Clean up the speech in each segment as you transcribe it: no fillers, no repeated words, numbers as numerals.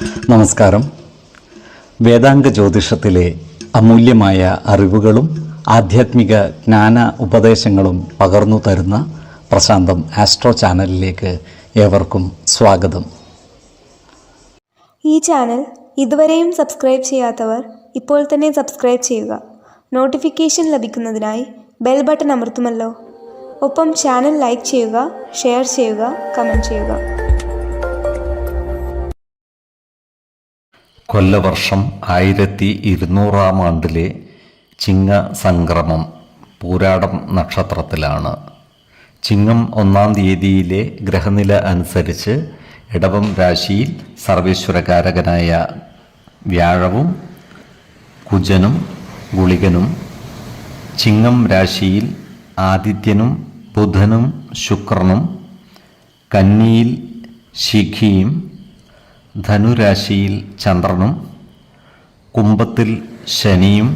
നമസ്കാരം. വേദാംഗ ജ്യോതിഷത്തിലെ അമൂല്യമായ അറിവുകളും ആധ്യാത്മിക ജ്ഞാന ഉപദേശങ്ങളും പകർന്നു തരുന്ന പ്രശാന്തം ആസ്ട്രോ ചാനലിലേക്ക് ഏവർക്കും സ്വാഗതം. ഈ ചാനൽ ഇതുവരെയും സബ്സ്ക്രൈബ് ചെയ്യാത്തവർ ഇപ്പോൾ തന്നെ സബ്സ്ക്രൈബ് ചെയ്യുക. നോട്ടിഫിക്കേഷൻ ലഭിക്കുന്നതിനായി ബെൽ ബട്ടൺ അമർത്തുമല്ലോ. ഒപ്പം ചാനൽ ലൈക്ക് ചെയ്യുക, ഷെയർ ചെയ്യുക, കമൻറ്റ് ചെയ്യുക. കൊല്ലവർഷം 1200 ആണ്ടിലെ ചിങ്ങ സംക്രമം പൂരാടം നക്ഷത്രത്തിലാണ്. ചിങ്ങം 1-ാം തീയതിയിലെ ഗ്രഹനില അനുസരിച്ച് ഇടവം രാശിയിൽ സർവേശ്വരകാരകനായ വ്യാഴവും കുജനും ഗുളികനും, ചിങ്ങം രാശിയിൽ ആദിത്യനും ബുധനും ശുക്രനും, കന്നിയിൽ ശിഖിയും, ധനുരാശിയിൽ ചന്ദ്രനും, കുംഭത്തിൽ ശനിയും,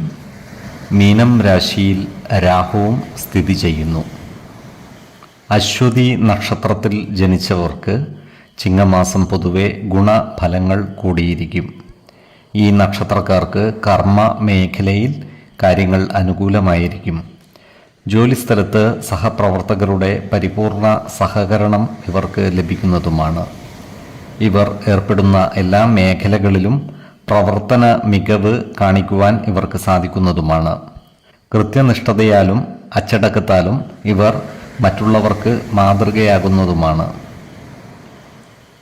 മീനം രാശിയിൽ രാഹുവും സ്ഥിതി ചെയ്യുന്നു. അശ്വതി നക്ഷത്രത്തിൽ ജനിച്ചവർക്ക് ചിങ്ങമാസം പൊതുവെ ഗുണഫലങ്ങൾ കൂടിയിരിക്കും. ഈ നക്ഷത്രക്കാർക്ക് കർമ്മ മേഖലയിൽ കാര്യങ്ങൾ അനുകൂലമായിരിക്കും. ജോലിസ്ഥലത്ത് സഹപ്രവർത്തകരുടെ പരിപൂർണ സഹകരണം ഇവർക്ക് ലഭിക്കുന്നതുമാണ്. ഇവർ ഏർപ്പെടുന്ന എല്ലാ മേഖലകളിലും പ്രവർത്തന മികവ് കാണിക്കുവാൻ ഇവർക്ക് സാധിക്കുന്നതുമാണ്. കൃത്യനിഷ്ഠതയാലും അച്ചടക്കത്താലും ഇവർ മറ്റുള്ളവർക്ക് മാതൃകയാകുന്നതുമാണ്.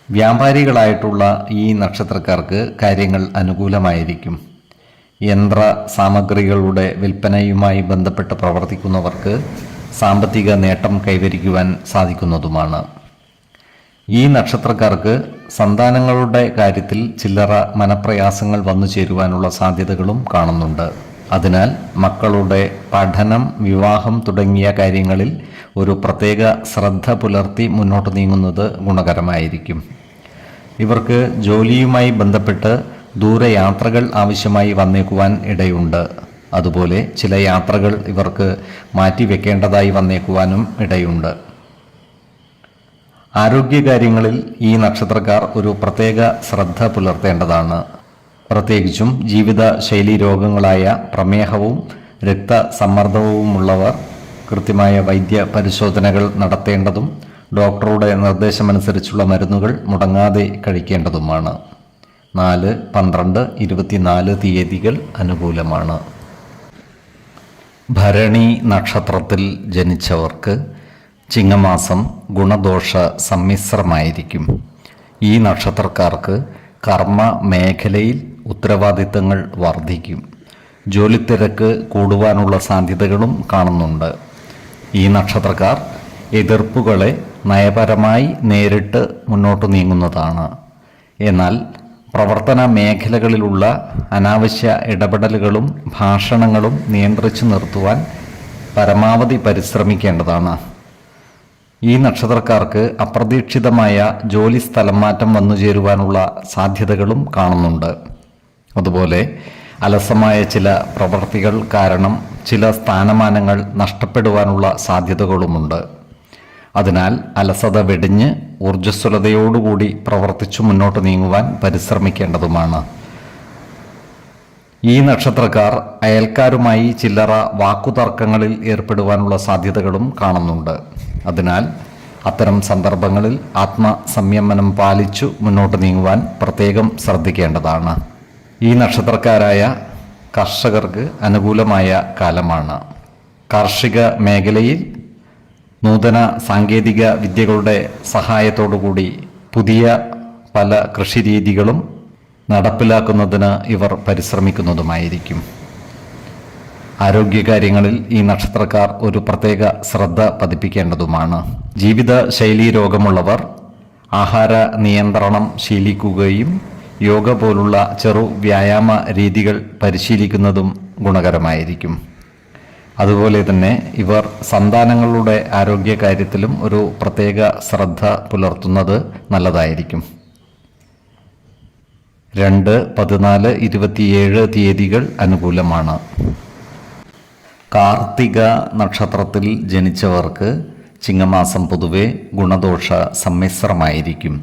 വ്യാപാരികളായിട്ടുള്ള ഈ നക്ഷത്രക്കാർക്ക് കാര്യങ്ങൾ അനുകൂലമായിരിക്കും. യന്ത്ര സാമഗ്രികളുടെ വിൽപ്പനയുമായി ബന്ധപ്പെട്ട് പ്രവർത്തിക്കുന്നവർക്ക് സാമ്പത്തിക നേട്ടം കൈവരിക്കുവാൻ സാധിക്കുന്നതുമാണ്. ഈ നക്ഷത്രക്കാർക്ക് സന്താനങ്ങളുടെ കാര്യത്തിൽ ചില്ലറ മനപ്രയാസങ്ങൾ വന്നു ചേരുവാനുള്ള സാധ്യതകളും കാണുന്നുണ്ട്. അതിനാൽ മക്കളുടെ പഠനം, വിവാഹം തുടങ്ങിയ കാര്യങ്ങളിൽ ഒരു പ്രത്യേക ശ്രദ്ധ പുലർത്തി മുന്നോട്ട് നീങ്ങുന്നത് ഗുണകരമായിരിക്കും. ഇവർക്ക് ജോലിയുമായി ബന്ധപ്പെട്ട് ദൂരയാത്രകൾ ആവശ്യമായി വന്നേക്കുവാൻ ഇടയുണ്ട്. അതുപോലെ ചില യാത്രകൾ ഇവർക്ക് മാറ്റിവെക്കേണ്ടതായി വന്നേക്കുവാനും ഇടയുണ്ട്. ആരോഗ്യകാര്യങ്ങളിൽ ഈ നക്ഷത്രക്കാർ ഒരു പ്രത്യേക ശ്രദ്ധ പുലർത്തേണ്ടതാണ്. പ്രത്യേകിച്ചും ജീവിതശൈലീ രോഗങ്ങളായ പ്രമേഹവും രക്തസമ്മർദ്ദവുമുള്ളവർ കൃത്യമായ വൈദ്യ പരിശോധനകൾ നടത്തേണ്ടതും ഡോക്ടറുടെ നിർദ്ദേശമനുസരിച്ചുള്ള മരുന്നുകൾ മുടങ്ങാതെ കഴിക്കേണ്ടതുമാണ്. 4, 12, 24 തീയതികൾ അനുകൂലമാണ്. ഭരണി നക്ഷത്രത്തിൽ ജനിച്ചവർക്ക് ചിങ്ങമാസം ഗുണദോഷ സമ്മിശ്രമായിരിക്കും. ഈ നക്ഷത്രക്കാർക്ക് കർമ്മ മേഖലയിൽ ഉത്തരവാദിത്തങ്ങൾ വർദ്ധിക്കും. ജോലിത്തിരക്ക് കൂടുവാനുള്ള സാധ്യതകളും കാണുന്നുണ്ട്. ഈ നക്ഷത്രക്കാർ എതിർപ്പുകളെ നയപരമായി നേരിട്ട് മുന്നോട്ട് നീങ്ങുന്നതാണ്. എന്നാൽ പ്രവർത്തന മേഖലകളിലുള്ള അനാവശ്യ ഇടപെടലുകളും ഭാഷണങ്ങളും നിയന്ത്രിച്ചു നിർത്തുവാൻ പരമാവധി പരിശ്രമിക്കേണ്ടതാണ്. ഈ നക്ഷത്രക്കാർക്ക് അപ്രതീക്ഷിതമായ ജോലി സ്ഥലം മാറ്റം വന്നു ചേരുവാനുള്ള സാധ്യതകളും കാണുന്നുണ്ട്. അതുപോലെ അലസമായ ചില പ്രവൃത്തികൾ കാരണം ചില സ്ഥാനമാനങ്ങൾ നഷ്ടപ്പെടുവാനുള്ള സാധ്യതകളുമുണ്ട്. അതിനാൽ അലസത വെടിഞ്ഞ് ഊർജ്ജസ്വലതയോടുകൂടി പ്രവർത്തിച്ചു മുന്നോട്ട് നീങ്ങുവാൻ പരിശ്രമിക്കേണ്ടതുമാണ്. ഈ നക്ഷത്രക്കാർ അയൽക്കാരുമായി ചില്ലറ വാക്കുതർക്കങ്ങളിൽ ഏർപ്പെടുവാനുള്ള സാധ്യതകളും കാണുന്നുണ്ട്. അതിനാൽ അത്തരം സന്ദർഭങ്ങളിൽ ആത്മസംയമനം പാലിച്ചു മുന്നോട്ട് നീങ്ങുവാൻ പ്രത്യേകം ശ്രദ്ധിക്കേണ്ടതാണ്. ഈ നക്ഷത്രക്കാരായ കർഷകർക്ക് അനുകൂലമായ കാലമാണ്. കാർഷിക മേഖലയിൽ നൂതന സാങ്കേതിക വിദ്യകളുടെ സഹായത്തോടുകൂടി പുതിയ പല കൃഷിരീതികളും നടപ്പിലാക്കുന്നതിന് ഇവർ പരിശ്രമിക്കുന്നതുമായിരിക്കും. ആരോഗ്യകാര്യങ്ങളിൽ ഈ നക്ഷത്രക്കാർ ഒരു പ്രത്യേക ശ്രദ്ധ പതിപ്പിക്കേണ്ടതുമാണ്. ജീവിതശൈലീ രോഗമുള്ളവർ ആഹാര നിയന്ത്രണം ശീലിക്കുകയും യോഗ പോലുള്ള ചെറു വ്യായാമ രീതികൾ പരിശീലിക്കുന്നതും ഗുണകരമായിരിക്കും. അതുപോലെ തന്നെ ഇവർ സന്താനങ്ങളുടെ ആരോഗ്യകാര്യത്തിലും ഒരു പ്രത്യേക ശ്രദ്ധ പുലർത്തുന്നത് നല്ലതായിരിക്കും. 2, 14, 27 തീയതികൾ അനുകൂലമാണ്. കാർത്തിക നക്ഷത്രത്തിൽ ജനിച്ചവർക്ക് ചിങ്ങമാസം പൊതുവെ ഗുണദോഷ സമ്മിശ്രമായിരിക്കും.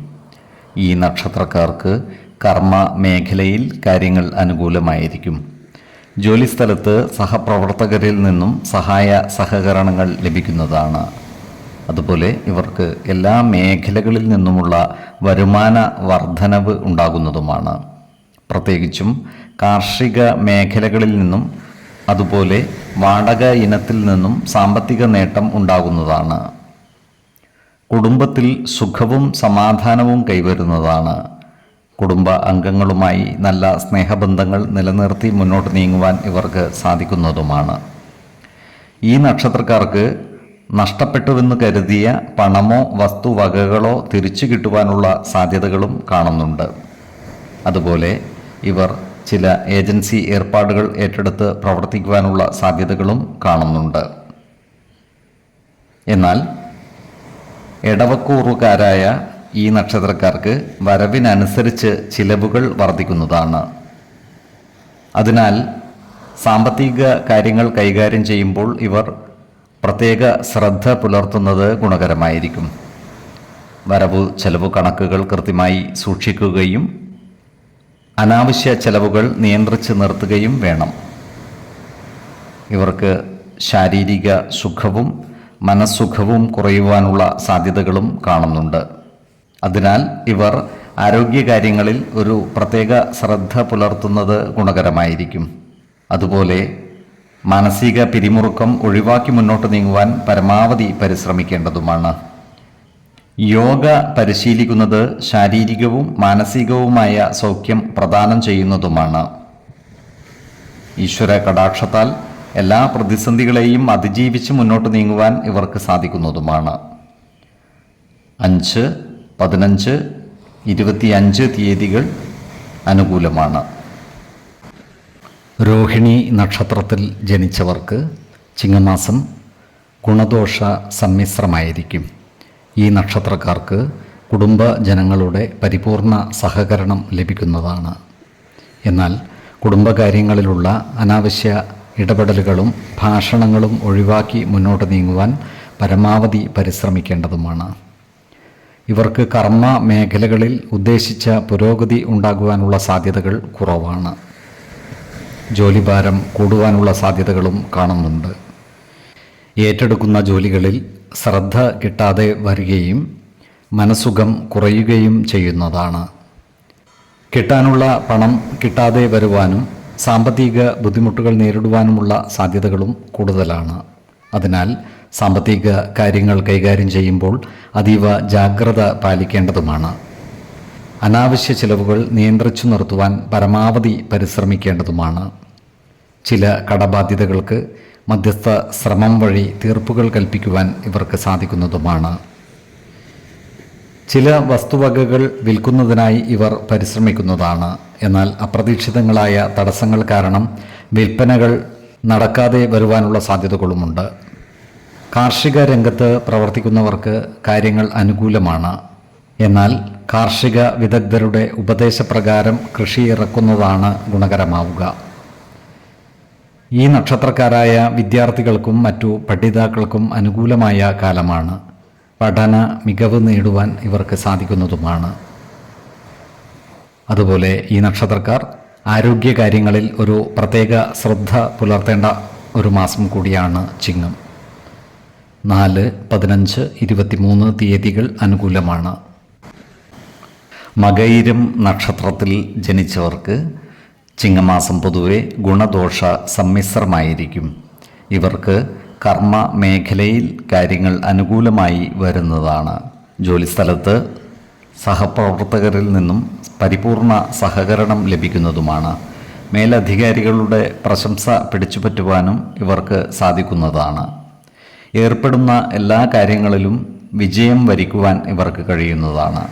ഈ നക്ഷത്രക്കാർക്ക് കർമ്മ മേഖലയിൽ കാര്യങ്ങൾ അനുകൂലമായിരിക്കും. ജോലിസ്ഥലത്ത് സഹപ്രവർത്തകരിൽ നിന്നും സഹായ സഹകരണങ്ങൾ ലഭിക്കുന്നതാണ്. അതുപോലെ ഇവർക്ക് എല്ലാ മേഖലകളിൽ നിന്നുമുള്ള വരുമാന വർധനവ് ഉണ്ടാകുന്നതുമാണ്. പ്രത്യേകിച്ചും കാർഷിക മേഖലകളിൽ നിന്നും അതുപോലെ വാടക ഇനത്തിൽ നിന്നും സാമ്പത്തിക നേട്ടം ഉണ്ടാകുന്നതാണ്. കുടുംബത്തിൽ സുഖവും സമാധാനവും കൈവരുന്നതാണ്. കുടുംബ അംഗങ്ങളുമായി നല്ല സ്നേഹബന്ധങ്ങൾ നിലനിർത്തി മുന്നോട്ട് നീങ്ങുവാൻ ഇവർക്ക് സാധിക്കുന്നതുമാണ്. ഈ നക്ഷത്രക്കാർക്ക് നഷ്ടപ്പെട്ടുവെന്ന് കരുതിയ പണമോ വസ്തുവകകളോ തിരിച്ചു കിട്ടുവാനുള്ള സാധ്യതകളും കാണുന്നുണ്ട്. അതുപോലെ ഇവർ ചില ഏജൻസി ഏർപ്പാടുകൾ ഏറ്റെടുത്ത് പ്രവർത്തിക്കുവാനുള്ള സാധ്യതകളും കാണുന്നുണ്ട്. എന്നാൽ എടവക്കൂറുകാരായ ഈ നക്ഷത്രക്കാർക്ക് വരവിനനുസരിച്ച് ചിലവുകൾ വർദ്ധിക്കുന്നതാണ്. അതിനാൽ സാമ്പത്തിക കാര്യങ്ങൾ കൈകാര്യം ചെയ്യുമ്പോൾ ഇവർ പ്രത്യേക ശ്രദ്ധ പുലർത്തുന്നത് ഗുണകരമായിരിക്കും. വരവ് ചെലവ് കണക്കുകൾ കൃത്യമായി സൂക്ഷിക്കുകയും അനാവശ്യ ചെലവുകൾ നിയന്ത്രിച്ച് നിർത്തുകയും വേണം. ഇവർക്ക് ശാരീരിക സുഖവും മനസ്സുഖവും കുറയുവാനുള്ള സാധ്യതകളും കാണുന്നുണ്ട്. അതിനാൽ ഇവർ ആരോഗ്യകാര്യങ്ങളിൽ ഒരു പ്രത്യേക ശ്രദ്ധ പുലർത്തുന്നത് ഗുണകരമായിരിക്കും. അതുപോലെ മാനസിക പിരിമുറുക്കം ഒഴിവാക്കി മുന്നോട്ട് നീങ്ങുവാൻ പരമാവധി പരിശ്രമിക്കേണ്ടതുമാണ്. യോഗ പരിശീലിക്കുന്നത് ശാരീരികവും മാനസികവുമായ സൗഖ്യം പ്രദാനം ചെയ്യുന്നതുമാണ്. ഈശ്വര കടാക്ഷത്താൽ എല്ലാ പ്രതിസന്ധികളെയും അതിജീവിച്ച് മുന്നോട്ട് നീങ്ങുവാൻ ഇവർക്ക് സാധിക്കുന്നതുമാണ്. 5, 15, 25 തീയതികൾ അനുകൂലമാണ്. രോഹിണി നക്ഷത്രത്തിൽ ജനിച്ചവർക്ക് ചിങ്ങമാസം ഗുണദോഷ സമ്മിശ്രമായിരിക്കും. ഈ നക്ഷത്രക്കാർക്ക് കുടുംബജനങ്ങളുടെ പരിപൂർണ സഹകരണം ലഭിക്കുന്നതാണ്. എന്നാൽ കുടുംബകാര്യങ്ങളിലുള്ള അനാവശ്യ ഇടപെടലുകളും ഭാഷണങ്ങളും ഒഴിവാക്കി മുന്നോട്ട് നീങ്ങുവാൻ പരമാവധി പരിശ്രമിക്കേണ്ടതുമാണ്. ഇവർക്ക് കർമ്മ മേഖലകളിൽ ഉദ്ദേശിച്ച പുരോഗതി ഉണ്ടാകുവാനുള്ള സാധ്യതകൾ കുറവാണ്. ജോലിഭാരം കൂടുവാനുള്ള സാധ്യതകളും കാണുന്നുണ്ട്. ഏറ്റെടുക്കുന്ന ജോലികളിൽ ശ്രദ്ധ കിട്ടാതെ വരികയും മനസ്സുഖം കുറയുകയും ചെയ്യുന്നതാണ്. കിട്ടാനുള്ള പണം കിട്ടാതെ വരുവാനും സാമ്പത്തിക ബുദ്ധിമുട്ടുകൾ നേരിടുവാനുമുള്ള സാധ്യതകളും കൂടുതലാണ്. അതിനാൽ സാമ്പത്തിക കാര്യങ്ങൾ കൈകാര്യം ചെയ്യുമ്പോൾ അതീവ ജാഗ്രത പാലിക്കേണ്ടതുമാണ്. അനാവശ്യ ചിലവുകൾ നിയന്ത്രിച്ചു നിർത്തുവാൻ പരമാവധി പരിശ്രമിക്കേണ്ടതുമാണ്. ചില കടബാധ്യതകൾക്ക് മധ്യസ്ഥ ശ്രമം വഴി തീർപ്പുകൾ കൽപ്പിക്കുവാൻ ഇവർക്ക് സാധിക്കുന്നതുമാണ്. ചില വസ്തുവകകൾ വിൽക്കുന്നതിനായി ഇവർ പരിശ്രമിക്കുന്നതാണ്. എന്നാൽ അപ്രതീക്ഷിതങ്ങളായ തടസ്സങ്ങൾ കാരണം വിൽപ്പനകൾ നടക്കാതെ വരുവാനുള്ള സാധ്യതകളുമുണ്ട്. കാർഷിക രംഗത്ത് പ്രവർത്തിക്കുന്നവർക്ക് കാര്യങ്ങൾ അനുകൂലമാണ്. എന്നാൽ കാർഷിക വിദഗ്ധരുടെ ഉപദേശപ്രകാരം കൃഷി ഇറക്കുന്നതാണ് ഗുണകരമാവുക. ഈ നക്ഷത്രക്കാരായ വിദ്യാർത്ഥികൾക്കും മറ്റു പഠിതാക്കൾക്കും അനുകൂലമായ കാലമാണ്. പഠന മികവ് നേടുവാൻ ഇവർക്ക് സാധിക്കുന്നതുമാണ്. അതുപോലെ ഈ നക്ഷത്രക്കാർ ആരോഗ്യകാര്യങ്ങളിൽ ഒരു പ്രത്യേക ശ്രദ്ധ പുലർത്തേണ്ട ഒരു മാസം കൂടിയാണ് ചിങ്ങം. 4, 15, 23 തീയതികൾ അനുകൂലമാണ്. മകയിരം നക്ഷത്രത്തിൽ ജനിച്ചവർക്ക് ചിങ്ങമാസം പൊതുവെ ഗുണദോഷ സമ്മിശ്രമായിരിക്കും. ഇവർക്ക് കർമ്മ മേഖലയിൽ കാര്യങ്ങൾ അനുകൂലമായി വരുന്നതാണ്. ജോലിസ്ഥലത്ത് സഹപ്രവർത്തകരിൽ നിന്നും പരിപൂർണ സഹകരണം ലഭിക്കുന്നതുമാണ്. മേലധികാരികളുടെ പ്രശംസ പിടിച്ചുപറ്റുവാനും ഇവർക്ക് സാധിക്കുന്നതാണ്. ഏർപ്പെടുന്ന എല്ലാ കാര്യങ്ങളിലും വിജയം വരിക്കുവാൻ ഇവർക്ക് കഴിയുന്നതാണ്.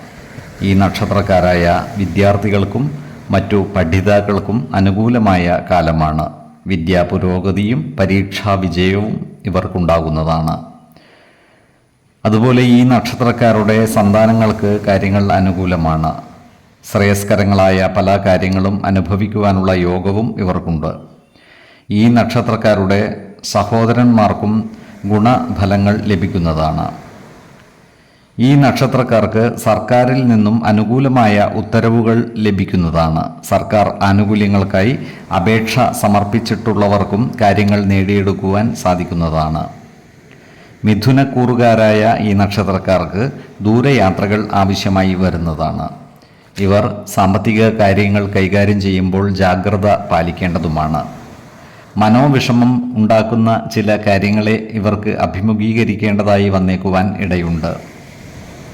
ഈ നക്ഷത്രക്കാരായ വിദ്യാർത്ഥികൾക്കും മറ്റു പഠിതാക്കൾക്കും അനുകൂലമായ കാലമാണ്. വിദ്യാപുരോഗതിയും പരീക്ഷാ വിജയവും ഇവർക്കുണ്ടാകുന്നതാണ്. അതുപോലെ ഈ നക്ഷത്രക്കാരുടെ സന്താനങ്ങൾക്ക് കാര്യങ്ങൾ അനുകൂലമാണ്. ശ്രേയസ്കരങ്ങളായ പല കാര്യങ്ങളും അനുഭവിക്കുവാനുള്ള യോഗവും ഇവർക്കുണ്ട്. ഈ ഈ നക്ഷത്രക്കാർക്ക് സർക്കാരിൽ നിന്നും അനുകൂലമായ ഉത്തരവുകൾ ലഭിക്കുന്നതാണ്. സർക്കാർ ആനുകൂല്യങ്ങൾക്കായി അപേക്ഷ സമർപ്പിച്ചിട്ടുള്ളവർക്കും കാര്യങ്ങൾ നേടിയെടുക്കുവാൻ സാധിക്കുന്നതാണ്. മിഥുനക്കൂറുകാരായ ഈ നക്ഷത്രക്കാർക്ക് ദൂരയാത്രകൾ ആവശ്യമായി വരുന്നതാണ്. ഇവർ സാമ്പത്തിക കാര്യങ്ങൾ കൈകാര്യം ചെയ്യുമ്പോൾ ജാഗ്രത പാലിക്കേണ്ടതുമാണ്. മനോവിഷമം ഉണ്ടാക്കുന്ന ചില കാര്യങ്ങളെ ഇവർക്ക് അഭിമുഖീകരിക്കേണ്ടതായി വന്നേക്കുവാൻ ഇടയുണ്ട്.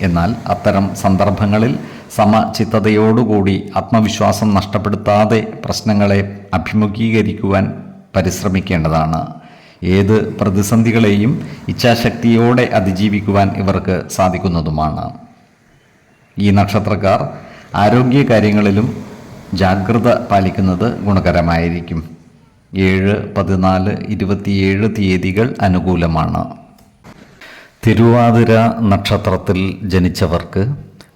എന്നാൽ അത്തരം സന്ദർഭങ്ങളിൽ സമചിത്തതയോടുകൂടി ആത്മവിശ്വാസം നഷ്ടപ്പെടുത്താതെ പ്രശ്നങ്ങളെ അഭിമുഖീകരിക്കുവാൻ പരിശ്രമിക്കേണ്ടതാണ്. ഏത് പ്രതിസന്ധികളെയും ഇച്ഛാശക്തിയോടെ അതിജീവിക്കുവാൻ ഇവർക്ക് സാധിക്കുന്നതുമാണ്. ഈ നക്ഷത്രക്കാർ ആരോഗ്യകാര്യങ്ങളിലും ജാഗ്രത പാലിക്കുന്നത് ഗുണകരമായിരിക്കും. 7, 14, 27 തീയതികൾ അനുകൂലമാണ്. തിരുവാതിര നക്ഷത്രത്തിൽ ജനിച്ചവർക്ക്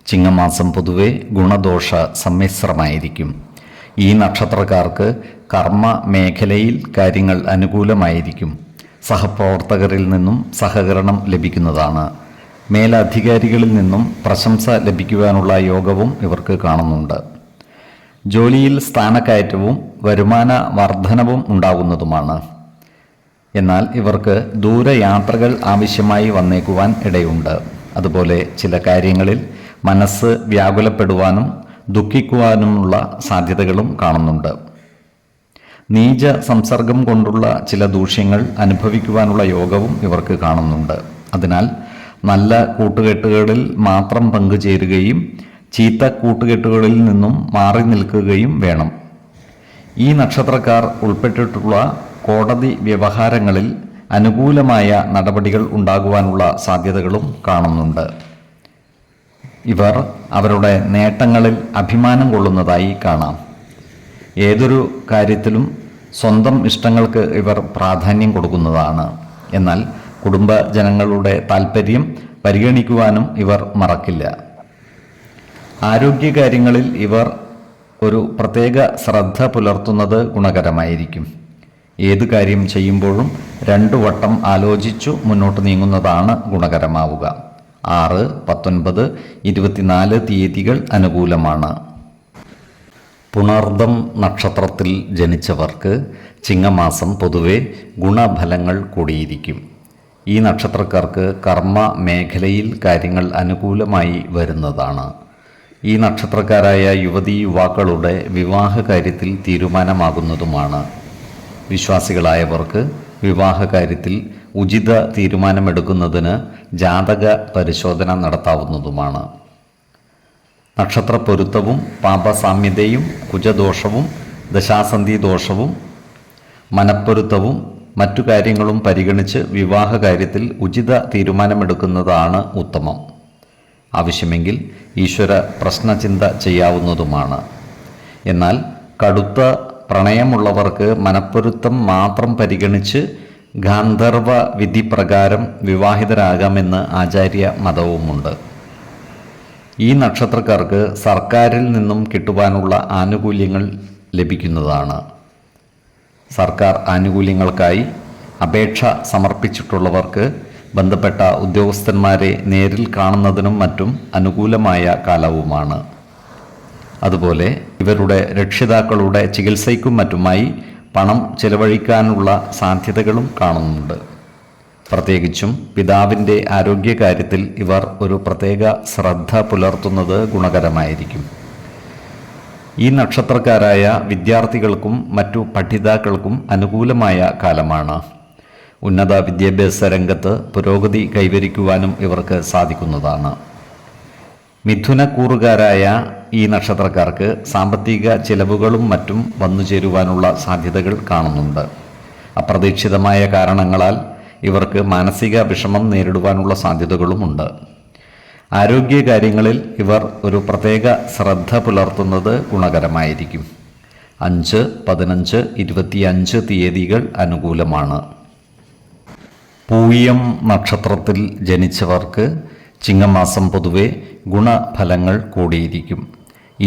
ചിങ്ങമാസം പൊതുവെ ഗുണദോഷ സമ്മിശ്രമായിരിക്കും. ഈ നക്ഷത്രക്കാർക്ക് കർമ്മ മേഖലയിൽ കാര്യങ്ങൾ അനുകൂലമായിരിക്കും. സഹപ്രവർത്തകരിൽ നിന്നും സഹകരണം ലഭിക്കുന്നതാണ്. മേലധികാരികളിൽ നിന്നും പ്രശംസ ലഭിക്കുവാനുള്ള യോഗവും ഇവർക്ക് കാണുന്നുണ്ട്. ജോലിയിൽ സ്ഥാനക്കയറ്റവും വരുമാന വർധനവും ഉണ്ടാകുന്നതുമാണ്. എന്നാൽ ഇവർക്ക് ദൂരയാത്രകൾ ആവശ്യമായി വന്നേക്കുവാൻ ഇടയുണ്ട്. അതുപോലെ ചില കാര്യങ്ങളിൽ മനസ്സ് വ്യാകുലപ്പെടുവാനും ദുഃഖിക്കുവാനുമുള്ള സാധ്യതകളും കാണുന്നുണ്ട്. നീച സംസർഗം കൊണ്ടുള്ള ചില ദൂഷ്യങ്ങൾ അനുഭവിക്കുവാനുള്ള യോഗവും ഇവർക്ക് കാണുന്നുണ്ട്. അതിനാൽ നല്ല കൂട്ടുകെട്ടുകളിൽ മാത്രം പങ്കുചേരുകയും ചീത്ത കൂട്ടുകെട്ടുകളിൽ നിന്നും മാറി നിൽക്കുകയും വേണം. ഈ നക്ഷത്രക്കാർ ഉൾപ്പെട്ടിട്ടുള്ള കോടതി വ്യവഹാരങ്ങളിൽ അനുകൂലമായ നടപടികൾ ഉണ്ടാകുവാനുള്ള സാധ്യതകളും കാണുന്നുണ്ട്. ഇവർ അവരുടെ നേട്ടങ്ങളിൽ അഭിമാനം കൊള്ളുന്നതായി കാണാം. ഏതൊരു കാര്യത്തിലും സ്വന്തം ഇഷ്ടങ്ങൾക്ക് ഇവർ പ്രാധാന്യം കൊടുക്കുന്നതാണ്. എന്നാൽ കുടുംബജനങ്ങളുടെ താൽപ്പര്യം പരിഗണിക്കുവാനും ഇവർ മറക്കില്ല. ആരോഗ്യകാര്യങ്ങളിൽ ഇവർ ഒരു പ്രത്യേക ശ്രദ്ധ പുലർത്തുന്നത് ഗുണകരമായിരിക്കും. ഏത് കാര്യം ചെയ്യുമ്പോഴും 2 വട്ടം ആലോചിച്ചു മുന്നോട്ട് നീങ്ങുന്നതാണ് ഗുണകരമാവുക. 6, 19, 24 തീയതികൾ അനുകൂലമാണ്. പുണർദം നക്ഷത്രത്തിൽ ജനിച്ചവർക്ക് ചിങ്ങമാസം പൊതുവെ ഗുണഫലങ്ങൾ കൂടിയിരിക്കും. ഈ നക്ഷത്രക്കാർക്ക് കർമ്മ മേഖലയിൽ കാര്യങ്ങൾ അനുകൂലമായി വരുന്നതാണ്. ഈ നക്ഷത്രക്കാരായ യുവതീ യുവാക്കളുടെ വിവാഹ കാര്യത്തിൽ തീരുമാനമാകുന്നതുമാണ്. വിശ്വാസികളായവർക്ക് വിവാഹ കാര്യത്തിൽ ഉചിത തീരുമാനമെടുക്കുന്നതിന് ജാതക പരിശോധന നടത്താവുന്നതുമാണ്. നക്ഷത്രപ്പൊരുത്തവും പാപസാമ്യതയും കുജദോഷവും ദശാസന്ധി ദോഷവും മനപ്പൊരുത്തവും മറ്റു കാര്യങ്ങളും പരിഗണിച്ച് വിവാഹ കാര്യത്തിൽ ഉചിത തീരുമാനമെടുക്കുന്നതാണ് ഉത്തമം. ആവശ്യമെങ്കിൽ ഈശ്വര പ്രശ്നചിന്ത ചെയ്യാവുന്നതുമാണ്. എന്നാൽ കടുത്ത പ്രണയമുള്ളവർക്ക് മനപ്പൊരുത്തം മാത്രം പരിഗണിച്ച് ഗാന്ധർവ വിധി പ്രകാരം വിവാഹിതരാകാമെന്ന് ആചാര്യ മതവുമുണ്ട്. ഈ നക്ഷത്രക്കാർക്ക് സർക്കാരിൽ നിന്നും കിട്ടുവാനുള്ള ആനുകൂല്യങ്ങൾ ലഭിക്കുന്നതാണ്. സർക്കാർ ആനുകൂല്യങ്ങൾക്കായി അപേക്ഷ സമർപ്പിച്ചിട്ടുള്ളവർക്ക് ബന്ധപ്പെട്ട ഉദ്യോഗസ്ഥന്മാരെ നേരിൽ കാണുന്നതിനും മറ്റും അനുകൂലമായ കാലവുമാണ്. അതുപോലെ ഇവരുടെ രക്ഷിതാക്കളുടെ ചികിത്സയ്ക്കും മറ്റുമായി പണം ചെലവഴിക്കാനുള്ള സാധ്യതകളും കാണുന്നുണ്ട്. പ്രത്യേകിച്ചും പിതാവിൻ്റെ ആരോഗ്യകാര്യത്തിൽ ഇവർ ഒരു പ്രത്യേക ശ്രദ്ധ പുലർത്തുന്നത് ഗുണകരമായിരിക്കും. ഈ നക്ഷത്രക്കാരായ വിദ്യാർത്ഥികൾക്കും മറ്റു പഠിതാക്കൾക്കും അനുകൂലമായ കാലമാണ്. ഉന്നത വിദ്യാഭ്യാസ രംഗത്ത് പുരോഗതി കൈവരിക്കുവാനും ഇവർക്ക് സാധിക്കുന്നതാണ്. മിഥുനക്കൂറുകാരായ ഈ നക്ഷത്രക്കാർക്ക് സാമ്പത്തിക ചിലവുകളും മറ്റും വന്നുചേരുവാനുള്ള സാധ്യതകൾ കാണുന്നുണ്ട്. അപ്രതീക്ഷിതമായ കാരണങ്ങളാൽ ഇവർക്ക് മാനസിക വിഷമം നേരിടുവാനുള്ള സാധ്യതകളുമുണ്ട്. ആരോഗ്യകാര്യങ്ങളിൽ ഇവർ ഒരു പ്രത്യേക ശ്രദ്ധ പുലർത്തുന്നത് ഗുണകരമായിരിക്കും. 5, 15, 25 തീയതികൾ അനുകൂലമാണ്. പൂയം നക്ഷത്രത്തിൽ ജനിച്ചവർക്ക് ചിങ്ങമാസം പൊതുവെ ഗുണഫലങ്ങൾ കൂടിയിരിക്കും.